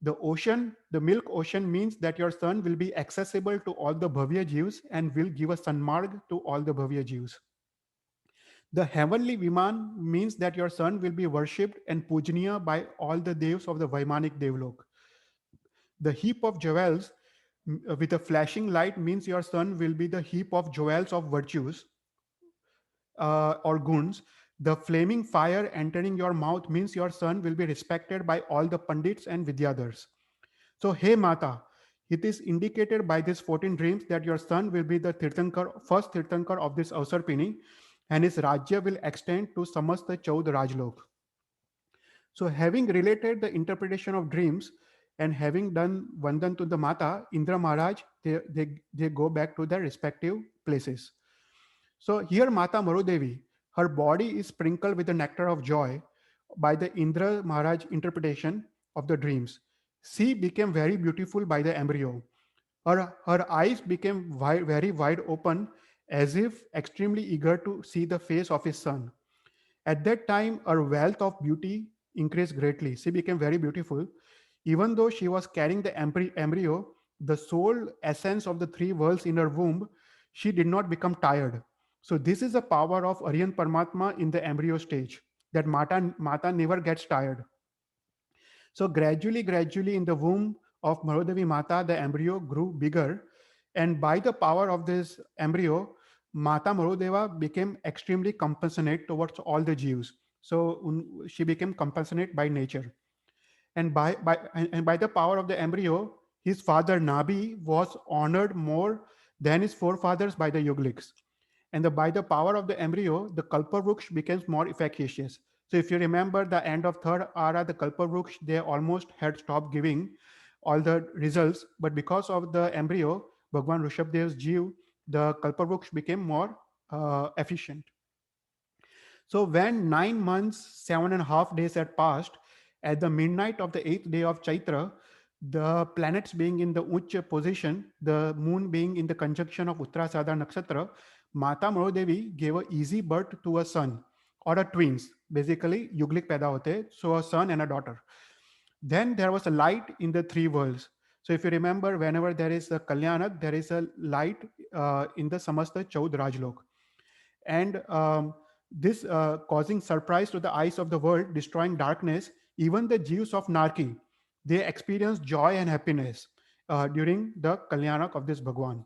The ocean, the milk ocean, means that your son will be accessible to all the Bhavya Jeeves and will give a Sanmarg to all the Bhavya Jeeves. The heavenly Viman means that your son will be worshipped and pujaniya by all the devs of the Vaimanik Devlok. The heap of jewels with a flashing light means your son will be the heap of jewels of virtues or guns. The flaming fire entering your mouth means your son will be respected by all the Pandits and Vidyadhars. So, hey Mata, it is indicated by these 14 dreams that your son will be the first Tirthankar of this Avsarpini, and his Rajya will extend to Samasta Chaud Rajlok. So, having related the interpretation of dreams and having done Vandan to the Mata, Indra Maharaj, they go back to their respective places. So here Mata Marudevi, her body is sprinkled with the nectar of joy by the Indra Maharaj interpretation of the dreams. She became very beautiful by the embryo. Her eyes became very wide open, as if extremely eager to see the face of his son. At that time, her wealth of beauty increased greatly. She became very beautiful. Even though she was carrying the embryo, the soul essence of the three worlds in her womb, she did not become tired. So, this is the power of Aryan Paramatma in the embryo stage, that Mata never gets tired. So gradually in the womb of Marudevi Mata, the embryo grew bigger. And by the power of this embryo, Mata Marudeva became extremely compassionate towards all the Jews. So she became compassionate by nature. And by the power of the embryo, his father Nabi was honored more than his forefathers by the Yugliks. By the power of the embryo, the Kalpavruksha becomes more efficacious. So if you remember the end of third ara, the Kalpavruksha, they almost had stopped giving all the results, but because of the embryo, Bhagwan Rishabhdev's Jeev, the Kalpavruksha became more efficient. So when 9 months, 7.5 days had passed, at the midnight of the eighth day of Chaitra, the planets being in the Ucha position, the moon being in the conjunction of Uttarashadha Nakshatra, Mata Marudevi gave an easy birth to a son or a twins. Basically, Yuglik paida hote, so a son and a daughter. Then there was a light in the three worlds. So if you remember, whenever there is a Kalyanak, there is a light in the Samasta Chaud Rajlok. And this causing surprise to the eyes of the world, destroying darkness. Even the Jews of Narki, they experienced joy and happiness during the Kalyanak of this Bhagwan.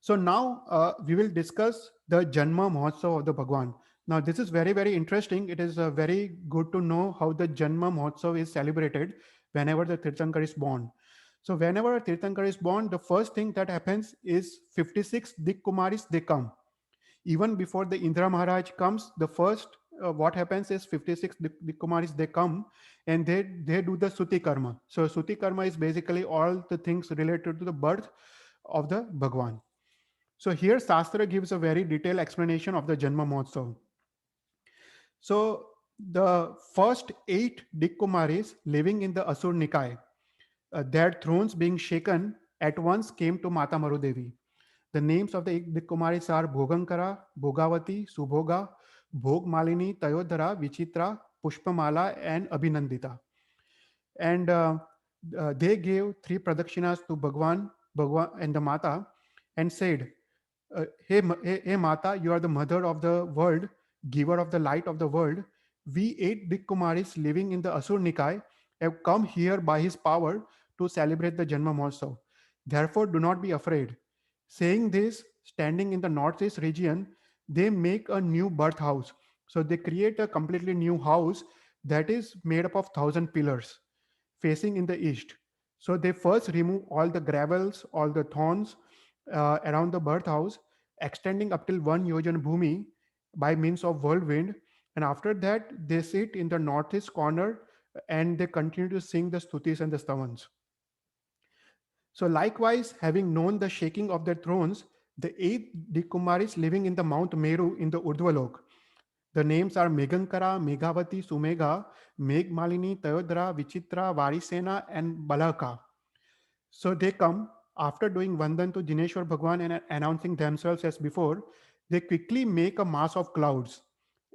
So now we will discuss the Janma Mahotsav of the Bhagwan. Now this is very interesting. It is very good to know how the Janma Mahotsav is celebrated whenever the Tirthankar is born. So whenever a Tirthankar is born, the first thing that happens is 56 Dik Kumaris, they come. Even before the Indra Maharaj comes, the first what happens is 56 Kumaris, they come and they do the Suti Karma. So Suti Karma is basically all the things related to the birth of the Bhagwan. So here Shastra gives a very detailed explanation of the Janma Mahotsav. So the first 8 Kumaris living in the Asur Nikai, their thrones being shaken at once came to Mata Marudevi. The names of the Kumaris are Bhogankara, Bhogavati, Subhoga, Bhog Malini, Tayodhara, Vichitra, Pushpamala, and Abhinandita. And they gave 3 pradakshinas to Bhagwan and the Mata and said, hey Mata, you are the mother of the world, giver of the light of the world. We 8 Kumaris living in the Asur Nikai have come here by his power to celebrate the Janma Mahotsav. Therefore, do not be afraid. Saying this, standing in the northeast region, they make a new birth house. So they create a completely new house that is made up of 1,000 pillars facing in the east. So they first remove all the gravels, all the thorns around the birth house, extending up till 1 yojan bhumi by means of whirlwind. And after that, they sit in the northeast corner and they continue to sing the stutis and the stavans. So likewise, having known the shaking of their thrones, the 8 Dikumaris living in the Mount Meru in the Urdhvalok. The names are Megankara, Meghavati, Sumega, Megmalini, Tayodhara, Vichitra, Varisena, and Balaka. So they come after doing Vandan to Jineshwar Bhagwan and announcing themselves as before. They quickly make a mass of clouds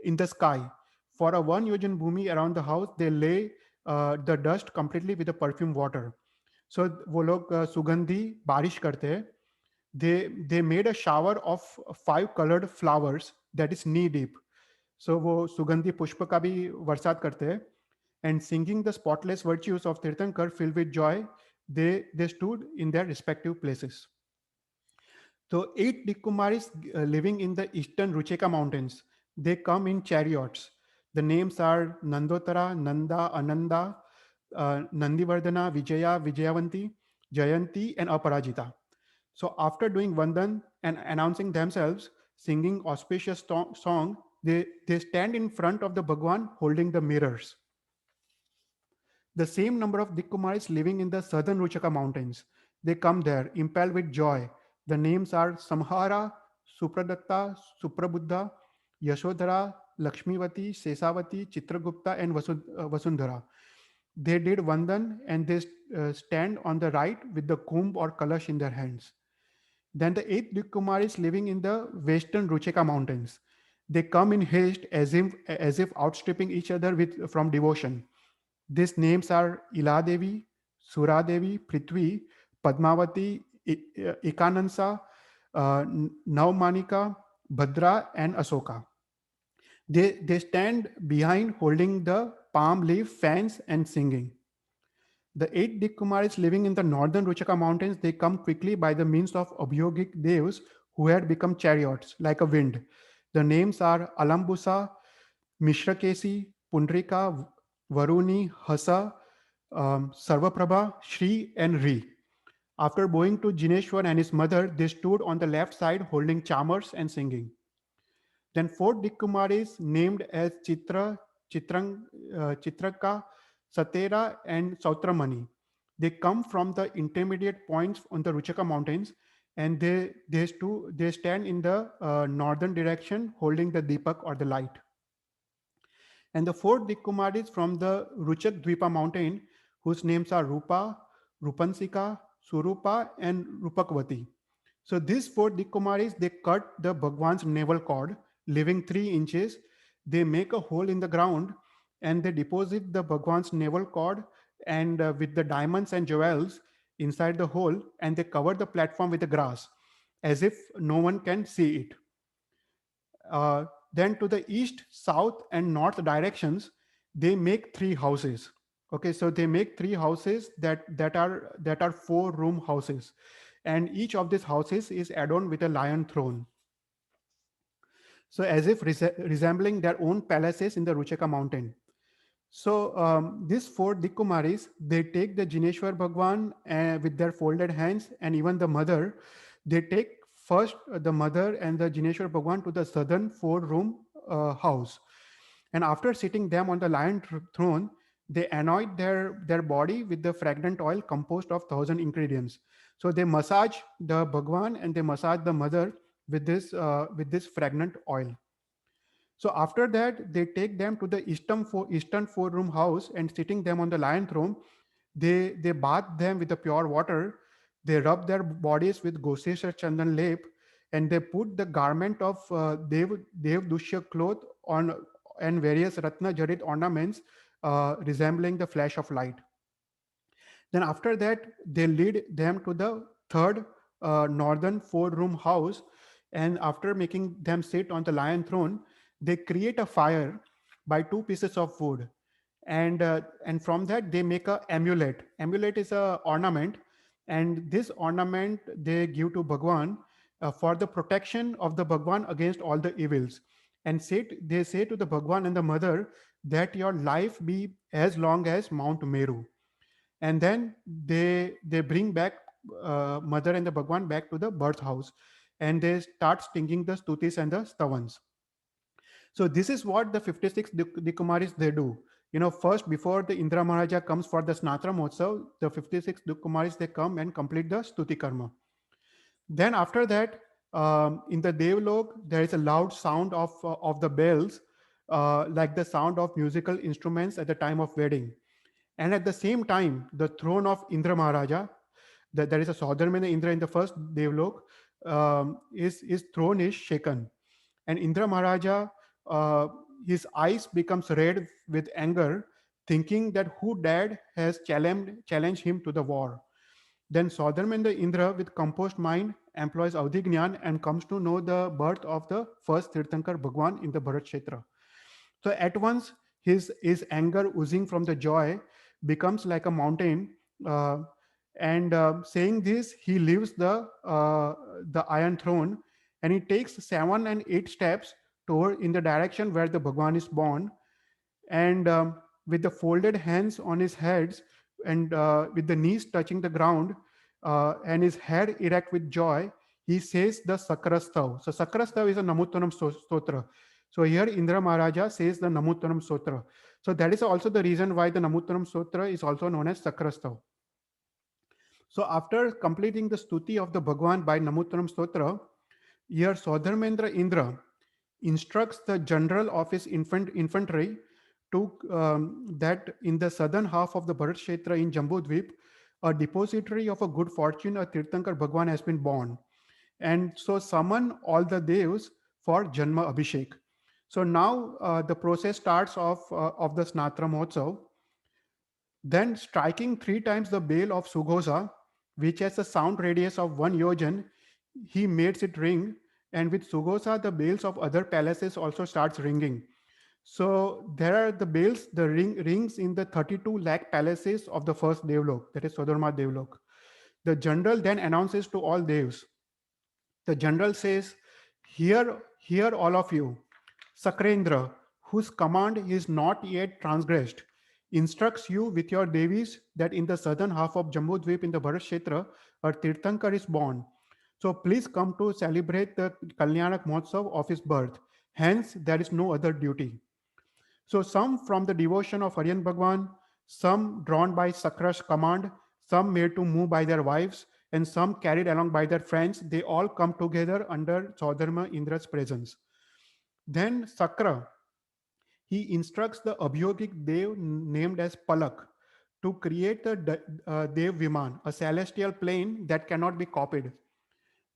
in the sky. For a 1 yojan bhumi around the house, they lay the dust completely with the perfume water. So वो लोग सुगंधी बारिश करते हैं. They made a shower of 5 colored flowers that is knee deep. So वो सुगंधी पुष्प का भी बरसात करते हैं. And singing the spotless virtues of Tirthankar filled with joy, they stood in their respective places. So 8 Dikumaris living in the eastern Rucheka mountains, they come in chariots. The names are Nandotara, Nanda, Ananda, Nandivardhana, Vijaya, Vijayavanti, Jayanti, and Aparajita. So after doing Vandan and announcing themselves, singing auspicious song, they stand in front of the Bhagwan holding the mirrors. The same number of Dikumaris living in the southern Ruchaka mountains, they come there impelled with joy. The names are Samhara, Supradatta, Suprabuddha, Yashodhara, Lakshmivati, Sesavati, Chitragupta, and Vasundhara. They did Vandan and they stand on the right with the kumbh or kalash in their hands. Then the eight Dikumaris living in the western Rucheka mountains. They come in haste as if outstripping each other from devotion. These names are Iladevi, Suradevi, Prithvi, Padmavati, Ikanansa, Naumanika, Bhadra, and Asoka. They stand behind holding the palm leaf fans and singing. The eight Dikumaris living in the northern Ruchaka mountains, they come quickly by the means of Abhyogik devs who had become chariots like a wind. The names are Alambusa, Mishrakesi, Pundrika, Varuni, Hasa, Sarvaprabha, Shri, and Ri. After bowing to Jineshwar and his mother, they stood on the left side holding chamars and singing. Then four Dikumaris named as Chitraka, Satera, and Sautramani. They come from the intermediate points on the Ruchaka mountains, and they stand in the northern direction holding the Deepak or the light. And the four Dikumaris from the Ruchak Dvipa mountain, whose names are Rupa, Rupansika, Surupa, and Rupakwati. So these four Dikumaris, they cut the Bhagwan's navel cord, leaving 3 inches. They make a hole in the ground and they deposit the Bhagwan's navel cord and with the diamonds and jewels inside the hole, and they cover the platform with the grass as if no one can see it. Then to the east, south, and north directions, they make 3 houses. Okay, so they make 3 houses that are 4-room houses, and each of these houses is adorned with a lion throne. So as if resembling their own palaces in the Ruchaka mountain. So these 4 Dikumaris, they take the Jineshwar Bhagwan with their folded hands, and even the mother, they take first the mother and the Jineshwar Bhagwan to the southern 4-room house. And after sitting them on the lion throne, they anoint their body with the fragrant oil composed of 1,000 ingredients. So they massage the Bhagwan and they massage the mother with this fragrant oil. So after that, they take them to the eastern 4-room house, and sitting them on the lion throne, they bath them with the pure water. They rub their bodies with Gosesha Chandan Lep, and they put the garment of Dev Dushya cloth on and various Ratna Jarit ornaments resembling the flash of light. Then after that, they lead them to the third northern 4-room house, and after making them sit on the lion throne, they create a fire by 2 pieces of wood, and from that they make a amulet. Amulet is a ornament, and this ornament they give to Bhagwan for the protection of the Bhagwan against all the evils. And they say to the Bhagwan and the mother that your life be as long as Mount Meru. And then they bring back mother and the Bhagwan back to the birth house, and they start singing the stutis and the stavans. So this is what the 56 Dikumaris they do. First, before the Indra Maharaja comes for the Snatra Motsav, the 56 Dikumaris, they come and complete the Stuti Karma. Then after that, in the Devlok, there is a loud sound of the bells, like the sound of musical instruments at the time of wedding. And at the same time, the throne of Indra Maharaja, there is a Saudharma Indra in the first Devlok, his throne is shaken. And Indra Maharaja, his eyes becomes red with anger, thinking that who dad has challenged him to the war. Then Saudharmendra Indra, with composed mind, employs Avdhignan and comes to know the birth of the first Tirthankar Bhagwan in the Bharat Kshetra. So at once, his anger oozing from the joy becomes like a mountain. Saying this, he leaves the iron throne, and he takes 7 and 8 steps toward in the direction where the Bhagwan is born. And with the folded hands on his heads, and with the knees touching the ground, and his head erect with joy, he says the Sakrastav. So Sakrastav is a Namuttanam Stotra. So here Indra Maharaja says the Namuttanam Stotra. So that is also the reason why the Namuttanam Stotra is also known as Sakrastav. So after completing the stuti of the Bhagwan by Namuttanam Stotra, Here Sodharmendra Indra instructs the general of his infantry to that in the southern half of the Bharat Kshetra in Jambudvip, a depository of a good fortune, a Tirthankar Bhagwan has been born. And so summon all the devs for Janma Abhishek. So now the process starts of the Snatra Mahotsav. Then striking three times the bell of Sughosa, which has a sound radius of 1 yojan, he makes it ring. And with Sughosa, the bells of other palaces also starts ringing. So there are the bells, the rings in the 32 lakh palaces of the first Devlok, that is Sodharma Devlok. The general then announces to all devs. The general says, hear all of you. Sakrendra, whose command is not yet transgressed, instructs you with your devis that in the southern half of Jambudvip in the Bharat Kshetra, a Tirthankar is born. So please come to celebrate the Kalyanak Mahotsav of his birth. Hence, there is no other duty. So some from the devotion of Aryan Bhagwan, some drawn by Sakra's command, some made to move by their wives, and some carried along by their friends, they all come together under Chaudharma Indra's presence. Then Sakra, he instructs the Abhyogik Dev named as Palak to create the Dev Viman, a celestial plane that cannot be copied.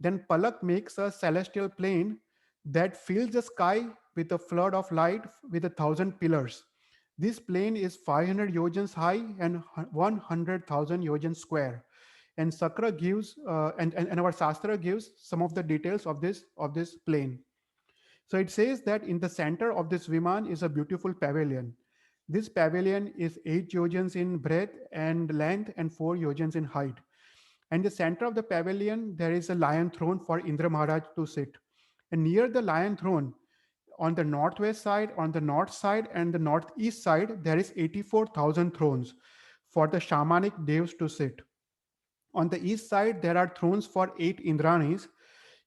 Then Palak makes a celestial plane that fills the sky with a flood of light with 1,000 pillars. This plane is 500 yojans high and 100,000 yojans square. And Sakra gives, and our Shastra gives some of the details of this plane. So it says that in the center of this Viman is a beautiful pavilion. This pavilion is 8 yojans in breadth and length and 4 yojans in height. And the center of the pavilion, there is a lion throne for Indra Maharaj to sit. And near the lion throne, on the northwest side, on the north side, and the northeast side, there is 84,000 thrones for the shamanic devs to sit. On the east side, there are thrones for 8 Indranis.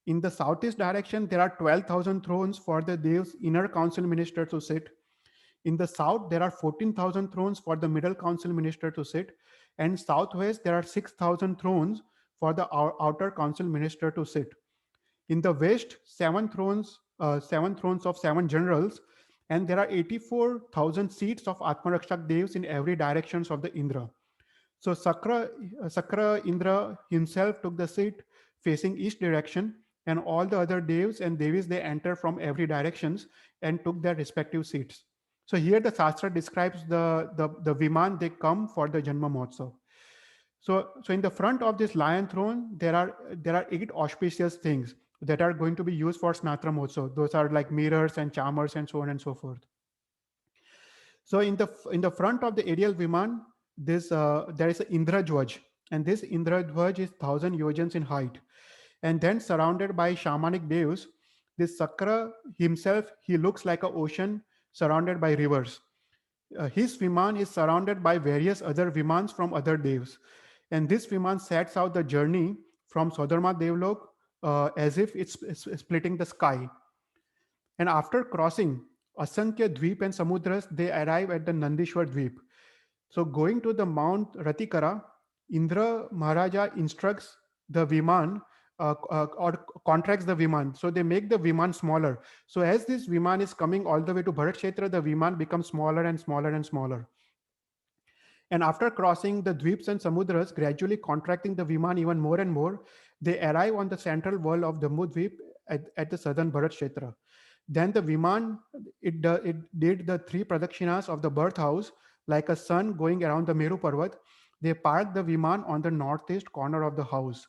In the southeast direction, there are 12,000 thrones for the devs' inner council minister to sit. In the south, there are 14,000 thrones for the middle council minister to sit. And southwest, there are 6,000 thrones for the outer council minister to sit. In the west, 7 thrones of 7 generals, and there are 84,000 seats of Atmarakshak devs in every directions of the Indra. So Sakra Indra himself took the seat facing each direction, and all the other devs and devis, they enter from every directions and took their respective seats. So here the Shastra describes the Viman, they come for the Janma Mahotsav. So in the front of this lion throne, there are 8 auspicious things that are going to be used for Snatra Mahotsav. Those are like mirrors and charmers and so on and so forth. So in the front of the aerial Viman, there is an Indra Dwaj, and this Indra Dwaj is 1,000 yojans in height. And then surrounded by shamanic devs, this Sakra himself, he looks like an ocean surrounded by rivers. His Viman is surrounded by various other Vimans from other devs. And this Viman sets out the journey from Sodharma Devlok as if it's splitting the sky. And after crossing Asankhya Dweep and Samudras, they arrive at the Nandishwar Dweep. So going to the Mount Ratikara, Indra Maharaja instructs the Viman or contracts the Viman. So they make the Viman smaller. So as this Viman is coming all the way to Bharat Kshetra, the Viman becomes smaller and smaller and smaller. And after crossing the Dweeps and Samudras, gradually contracting the Viman even more and more, they arrive on the central wall of the Dweep at the southern Bharat Kshetra. Then the Viman, it did the 3 pradakshinas of the birth house, like a sun going around the Meru Parvat. They parked the Viman on the northeast corner of the house.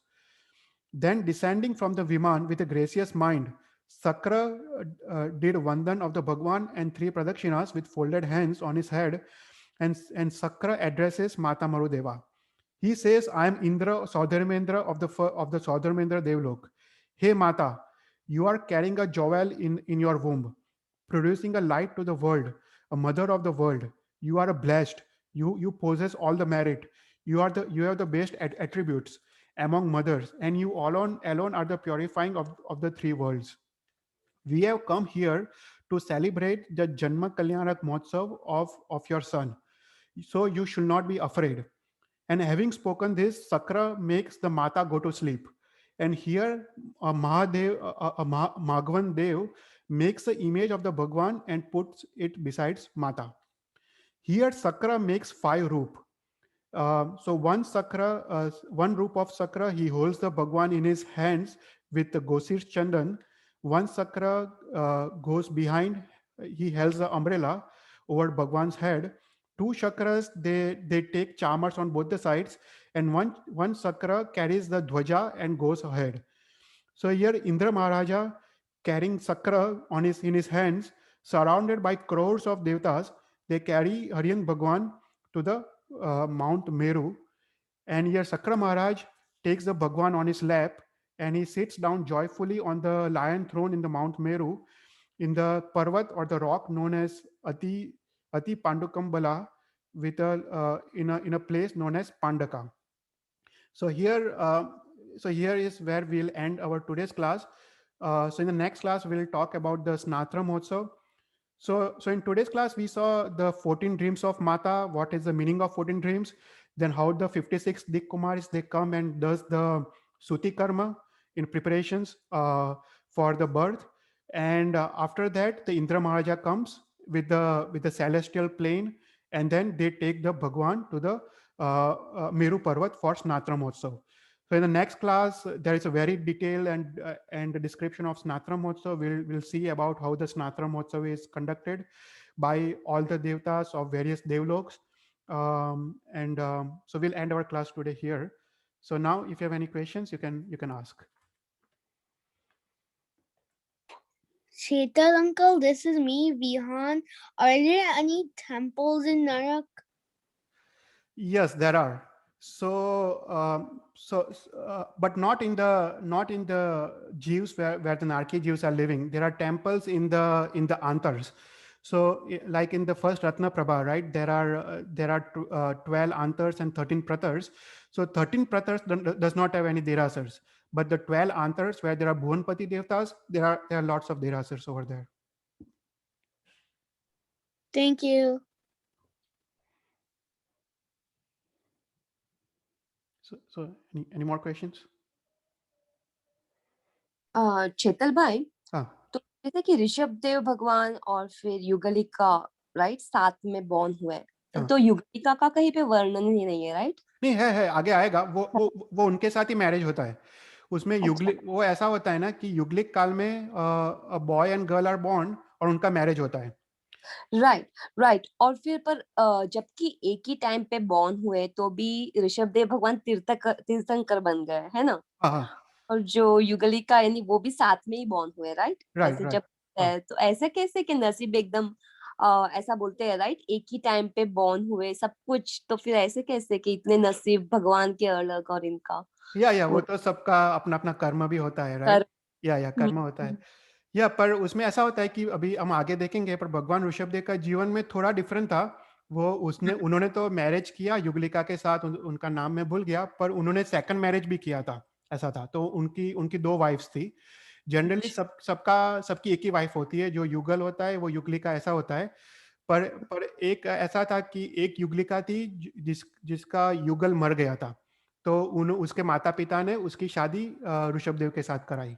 Then descending from the Viman with a gracious mind, Sakra did Vandan of the Bhagwan and 3 pradakshinas with folded hands on his head, and Sakra addresses Mata Marudeva. He says, I am Indra Saudharmendra of the Saudharmendra Devlok. Hey Mata, you are carrying a jewel in your womb, producing a light to the world, a mother of the world. You are blessed. You possess all the merit. You have the best attributes among mothers, and you alone are the purifying of the 3 worlds. We have come here to celebrate the Janma Kalyanak Mahotsav of your son. So you should not be afraid. And having spoken this, Sakra makes the Mata go to sleep. And here Bhagwan Dev makes the image of the Bhagwan and puts it besides Mata. Here Sakra makes 5 roop. So one roop of Sakra, he holds the Bhagwan in his hands with the Gosir Chandan. One Sakra goes behind, he holds the umbrella over Bhagwan's head. Two Chakras, they take charmers on both the sides, and one Sakra carries the Dhwaja and goes ahead. So here Indra Maharaja carrying Sakra in his hands, surrounded by crores of Devatas, they carry Haryan Bhagwan to the Mount Meru. And here Sakra Maharaj takes the Bhagwan on his lap and he sits down joyfully on the lion throne in the Mount Meru in the Parvat or the rock known as Ati Pandukambala with in a place known as Pandaka. So here is where we'll end our today's class. So in the next class, we'll talk about the Snatra Mahotsav. So in today's class, we saw the 14 dreams of Mata, what is the meaning of 14 dreams, then how the 56 Dik Kumaris, they come and does the Suti Karma in preparations for the birth. And after that, the Indra Maharaja comes with the celestial plane, and then they take the Bhagwan to the Meru Parvat for Snatra Mahotsav. So in the next class, there is a very detailed and the description of Snatra Mahotsav. We'll see about how the Snatra Mahotsav is conducted by all the Devatas of various Devloks. So we'll end our class today here. So now, if you have any questions, you can ask. Sheetal uncle, this is me, Vihan. Are there any temples in Narak? Yes, there are. But not in the Jeeves where the Narki Jeeves are living. There are temples in the Antars. So like in the first Ratna Prabha, right? There are 12 Antars and 13 Pratars. So 13 Pratars does not have any derasars. But the 12 Antars where there are Bhuvanpati Devtas, there are lots of derasars over there. Thank you. So any more questions? चेतल भाई, हाँ. तो जैसे कि ऋषभदेव भगवान और फिर युगलिका right साथ में बॉर्न हुए, तो युगलिका का कहीं पे वर्णन ही नहीं है, राइट? नहीं है आगे आएगा. वो उनके साथ ही मैरिज होता है उसमें. युगलिक वो ऐसा होता है ना कि युगलिक काल में boy and girl are born और उनका मैरिज होता है. राइट. और फिर पर जबकि एक ही टाइम पे बॉर्न हुए तो भी ऋषभदेव भगवान तीर्थंकर बन गए, है ना? और जो युगलिका यानी वो भी साथ में ही बॉर्न हुए, राइट? ऐसे जब तो ऐसा कैसे कि नसीब एकदम ऐसा बोलते हैं, राइट? एक ही टाइम पे बॉर्न हुए सब कुछ, तो फिर ऐसे कैसे कि इतने नसीब भगवान के अलग और इनका? या वो तो सबका अपना अपना कर्म भी होता है, राइट? या कर्म होता है. या पर उसमें ऐसा होता है कि अभी हम आगे देखेंगे, पर भगवान ऋषभदेव का जीवन में थोड़ा डिफरेंट था. उन्होंने तो मैरिज किया युगलिका के साथ, उनका नाम मैं भूल गया, पर उन्होंने सेकंड मैरिज भी किया था, ऐसा था. तो उनकी 2 वाइफ्स थी. जनरली सबकी एक ही वाइफ होती है. जो युगल होता है वो युगलिका ऐसा होता है. पर एक ऐसा था कि एक युगलिका थी जिसका युगल मर गया था. तो उसके माता पिता ने उसकी शादी ऋषभदेव के साथ कराई.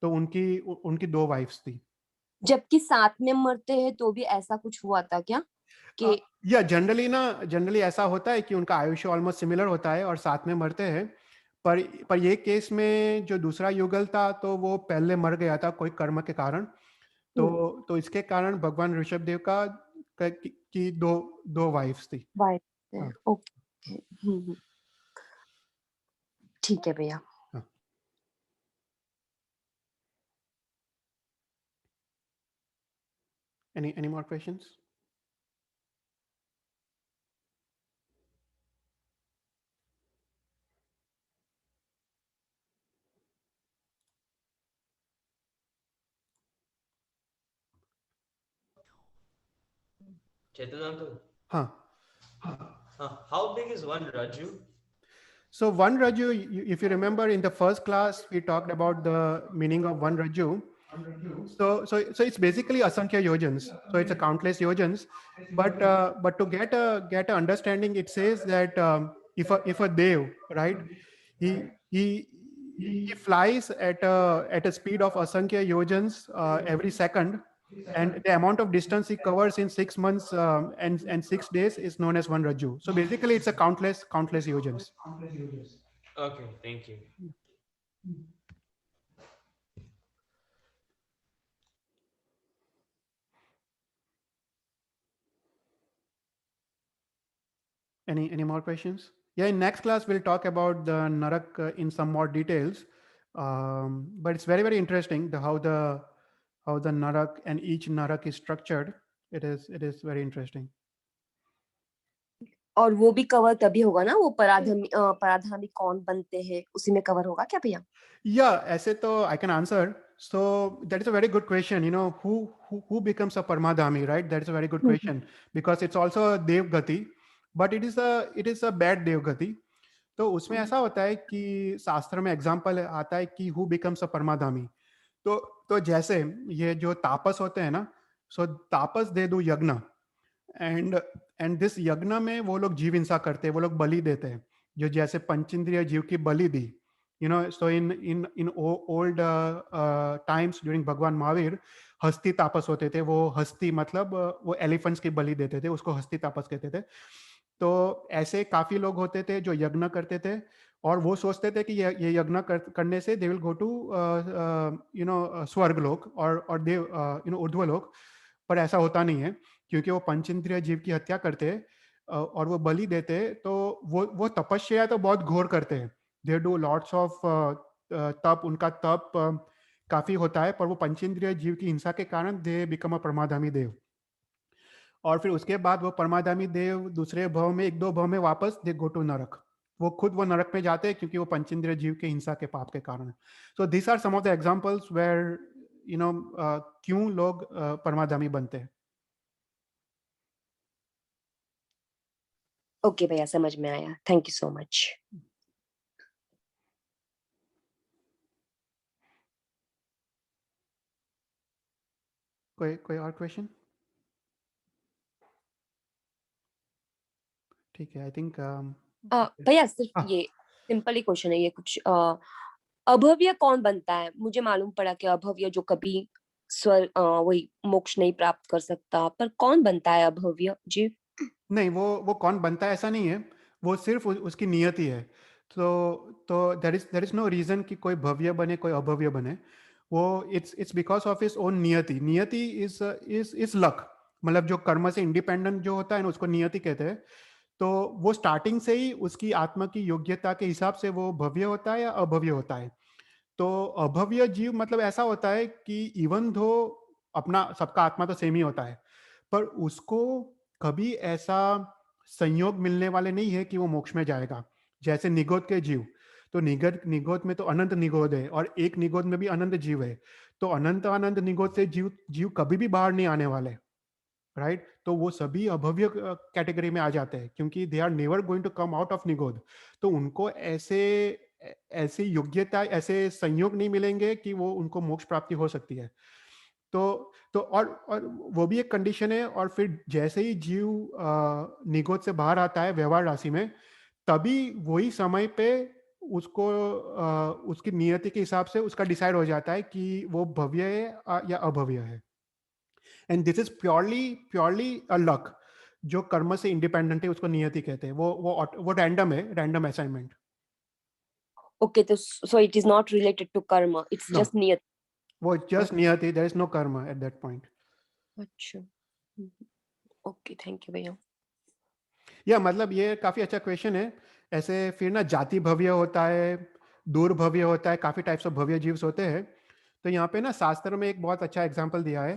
तो उनकी 2 वाइफ्स थी. जबकि साथ में मरते हैं तो भी ऐसा कुछ हुआ था क्या? कि या जनरली ऐसा होता है कि उनका आयुष्य ऑलमोस्ट सिमिलर होता है और साथ में मरते हैं. पर ये केस में जो दूसरा युगल था तो वो पहले मर गया था कोई कर्म के कारण. तो इसके कारण भगवान ऋषभदेव की 2 वाइफ्स थी. ओके, ठीक है भैया. Any more questions? Chetananka. How big is one Raju? So one Raju, if you remember in the first class, we talked about the meaning of one Raju. So it's basically Asankhya Yojans. So it's a countless Yojans. But to get a understanding, it says that if a Dev, right, he flies at a speed of asankhya yojans every second, and the amount of distance he covers in 6 months and 6 days is known as one raju. So basically, it's a countless yojans. Okay, thank you. Any more questions? Yeah, in next class we'll talk about the narak in some more details, but it's very interesting how the narak and each narak is structured. It is very interesting. और वो भी cover तभी होगा ना, वो पराधामी कौन बनते हैं, उसी में कवर होगा क्या भैया? Yeah, ऐसे तो I can answer. So that is a very good question. You know, who becomes a Paramadhami, right? That is a very good question because it's also a Dev Gati, but it is a bad Dev Gati. तो उसमें ऐसा होता है कि शास्त्र में example आता है कि हु बिकम्स अ परमाधामी. तो जैसे ये जो तापस होते हैं ना, सो तापस दे दो यज्ञ, एंड दिस यज्ञ में वो लोग जीव हिंसा करते हैं, वो लोग बलि देते हैं, जो जैसे पंचेंद्रिय जीव की बलि दी. You know, so in old times during भगवान महावीर हस्ती तापस होते थे. वो हस्ती मतलब वो एलिफेंट्स की बलि देते थे, उसको हस्ती तापस कहते थे. तो ऐसे काफी लोग होते थे जो यज्ञ करते थे और वो सोचते थे कि ये यज्ञ करने से दे विल गो टू स्वर्गलोक और देव ऊर्ध्वलोक. पर ऐसा होता नहीं है, क्योंकि वो पंचेंद्रिय जीव की हत्या करते और वो बलि देते. तो वो तपस्या तो बहुत घोर करते हैं. दे डू लॉट्स ऑफ तप, उनका तप काफी होता है, पर वो पंचेंद्रिय जीव की हिंसा के कारण दे बिकम अ परमाधामी देव. और फिर उसके बाद वो परमाधामी देव दूसरे भव में, एक दो भव में वापस दे गो टू नरक. वो खुद वो नरक में जाते हैं क्योंकि वो पंचेंद्रिय जीव के हिंसा के पाप के कारण. So this are some of the examples where क्यों लोग परमाधामी बनते हैं. ओके भैया, समझ में आया. Thank you so much. कोई और क्वेश्चन? ठीक है, आई थिंक भैया सिर्फ ये सिंपल ही क्वेश्चन है ये. कुछ अभव्य कौन बनता है? मुझे मालूम पड़ा कि अभव्य जो कभी वही मोक्ष नहीं प्राप्त कर सकता, पर कौन बनता है अभव्य जीव? नहीं, वो कौन बनता है ऐसा नहीं है, वो सिर्फ उसकी नियति है. तो देयर इज नो रीजन कि कोई भव्य बने कोई अभव्य बने. वो it's because of his own नियति. नियति इज लक, मतलब जो कर्म से इंडिपेंडेंट जो होता है ना, उसको नियति कहते हैं. तो वो स्टार्टिंग से ही उसकी आत्मा की योग्यता के हिसाब से वो भव्य होता है या अभव्य होता है. तो अभव्य जीव मतलब ऐसा होता है कि इवन दो अपना सबका आत्मा तो सेम ही होता है, पर उसको कभी ऐसा संयोग मिलने वाले नहीं है कि वो मोक्ष में जाएगा. जैसे निगोद के जीव, तो निगोद में तो अनंत निगोद है और एक निगोद में भी अनंत जीव है. तो अनंत निगोद से जीव कभी भी बाहर नहीं आने वाले, राइट. तो वो सभी अभव्य कैटेगरी में आ जाते हैं क्योंकि they are never going to come out of nigod. तो उनको ऐसे योग्यता, ऐसे संयोग नहीं मिलेंगे कि वो उनको मोक्ष प्राप्ति हो सकती है. तो और वो भी एक कंडीशन है. और फिर जैसे ही जीव निगोद से बाहर आता है व्यवहार राशि में, तभी वही समय पे उसको उसकी नियति के हिसाब से उसका डिसाइड हो जाता है कि वो भव्य है या अभव्य है. And this is purely a luck. जो कर्म से इंडिपेंडेंट है उसको नियति कहते हैं. वो रैंडम है, रैंडम असाइनमेंट. ओके, तो so it is not related to karma, it's No. Just नियति. वो जस्ट नियति, there is no karma at that point. अच्छा, ओके, थैंक यू भैया. या मतलब ये काफी अच्छा क्वेश्चन है. ऐसे फिर ना जाति भव्य होता है, दूर भव्य होता है, काफी टाइप्स ऑफ भव्य जीव्स होते हैं. तो यहाँ पे ना शास्त्र में एक बहुत अच्छा एग्जाम्पल दिया है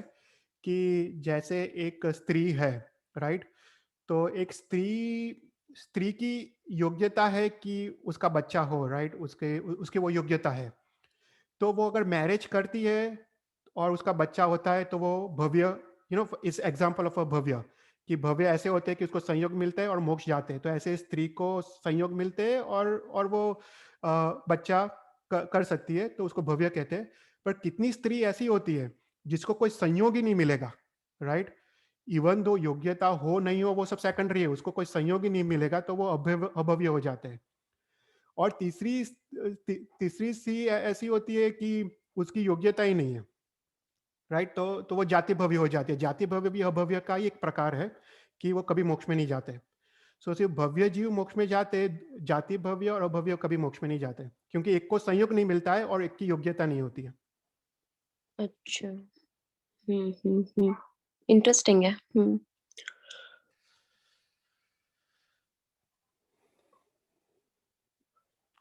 कि जैसे एक स्त्री है, राइट. तो एक स्त्री की योग्यता है कि उसका बच्चा हो, राइट. उसके वो योग्यता है. तो वो अगर मैरिज करती है और उसका बच्चा होता है तो वो भव्य, इस एग्जाम्पल ऑफ अ भव्य, कि भव्य ऐसे होते हैं कि उसको संयोग मिलता है और मोक्ष जाते हैं. तो ऐसे स्त्री को संयोग मिलते हैं और वो बच्चा कर सकती है, तो उसको भव्य कहते हैं. पर कितनी स्त्री ऐसी होती है जिसको कोई संयोग ही नहीं मिलेगा, राइट. इवन दो योग्यता हो नहीं हो वो सब सेकेंडरी है, उसको कोई संयोग ही नहीं मिलेगा तो वो अभव्य हो जाते हैं. और तीसरी सी ऐसी होती है कि उसकी योग्यता ही नहीं है, राइट? तो वो जाति भव्य हो जाती है। जाति भव्य भी अभव्य का ही एक प्रकार है कि वो कभी मोक्ष में नहीं जाते। सो सिर्फ भव्य जीव मोक्ष में जाते, जाति भव्य और अभव्य कभी मोक्ष में नहीं जाते, क्योंकि एक को संयोग नहीं मिलता है और एक की योग्यता नहीं होती है। अच्छा, इंटरेस्टिंग है।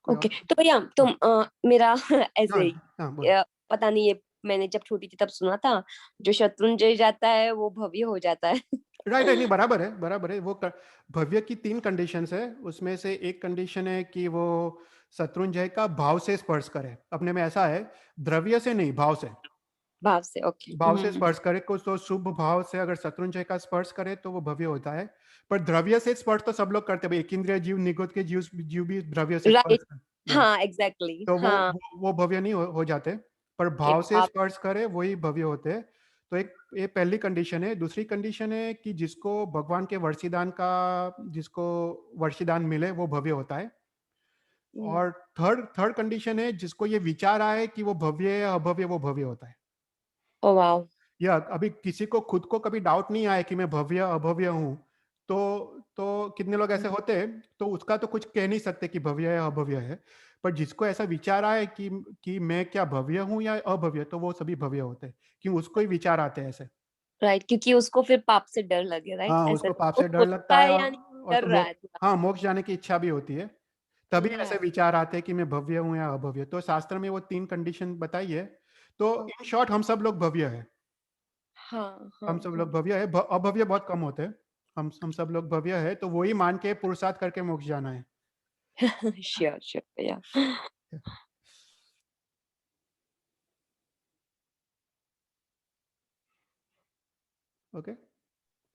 ओके, तो भैया तुम मेरा ऐसे ही पता नहीं, ये मैंने जब छोटी थी तब सुना था, जो शत्रुंजय जाता है वो भव्य हो जाता है। राइट, नहीं बराबर है, बराबर है। वो भव्य की 3 कंडीशंस है, उसमें से एक कंडीशन है कि वो शत्रुंजय का भाव से स्पर्श करे। अपने में ऐसा है, द्रव्य से नहीं, भाव से। भाव से, ओके। भाव से स्पर्श करे, कुछ तो शुभ भाव से अगर शत्रुंजय का स्पर्श करे तो वो भव्य होता है। पर द्रव्य से स्पर्श तो सब लोग करते हैं, एक इंद्रिय जीव, निगुत के जीव भी द्रव्य से स्पर्श करते। हाँ, एग्जैक्टली। तो हाँ, वो भव्य नहीं हो जाते, पर भाव से स्पर्श करे वही भव्य होते हैं। तो एक ये पहली कंडीशन है। दूसरी कंडीशन है कि जिसको भगवान के जिसको वर्षिदान मिले वो भव्य होता है। और थर्ड कंडीशन है, जिसको ये विचार आए कि वो भव्य है अभव्य, वो भव्य होता है। Oh wow. या अभी किसी को खुद को कभी डाउट नहीं आया कि मैं भव्य अभव्य हूँ, तो कितने लोग ऐसे होते हैं, तो उसका तो कुछ कह नहीं सकते कि भव्य है अभव्य है। पर जिसको ऐसा विचार आए कि मैं क्या भव्य हूँ या अभव्य, तो वो सभी भव्य होते हैं, क्यों उसको ही विचार आते हैं ऐसे। राइट, क्योंकि उसको फिर पाप से डर लगे, राइट? हाँ, ऐसा उसको पाप वो से डर लगता सोचता है है, यानी और डर तो रहा है थोड़ा। हाँ, मोक्ष जाने की इच्छा भी होती है, तभी ऐसे विचार आते हैं कि मैं भव्य हूँ या अभव्य। तो शास्त्र में वो 3 कंडीशन बताई है। तो इन शॉर्ट हम सब लोग भव्य है। हाँ, हम सब लोग भव्य है, अभव्य बहुत कम होते हैं। हम सब लोग भव्य है, तो वही मान के पुरुषार्थ करके मोक्ष जाना है। श्योर श्योर भैया। ओके,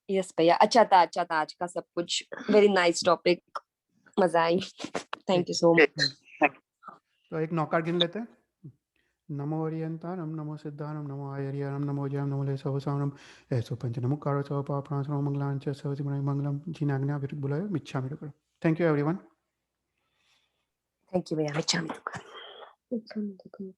यस भैया, अच्छा था आज का सब कुछ। वेरी नाइस टॉपिक, मजा आई। Thank you so much. तो एक नौकार गिन लेते हैं। नमो ओरियंतारम, नमो सिद्धारम, नमो आयर्यारम, नमो जयम, नमो ले सवसारम, ऐसो पंच नमो कारो सव पापणां सर्व मंगलांच सर्वसिमरं मंगलम जिनाग्न्या विरुद्ध बुलायो मिच्छामि दुक्कडम। Thank you everyone. Thank you भैया, मिच्छामि दुक्कडम।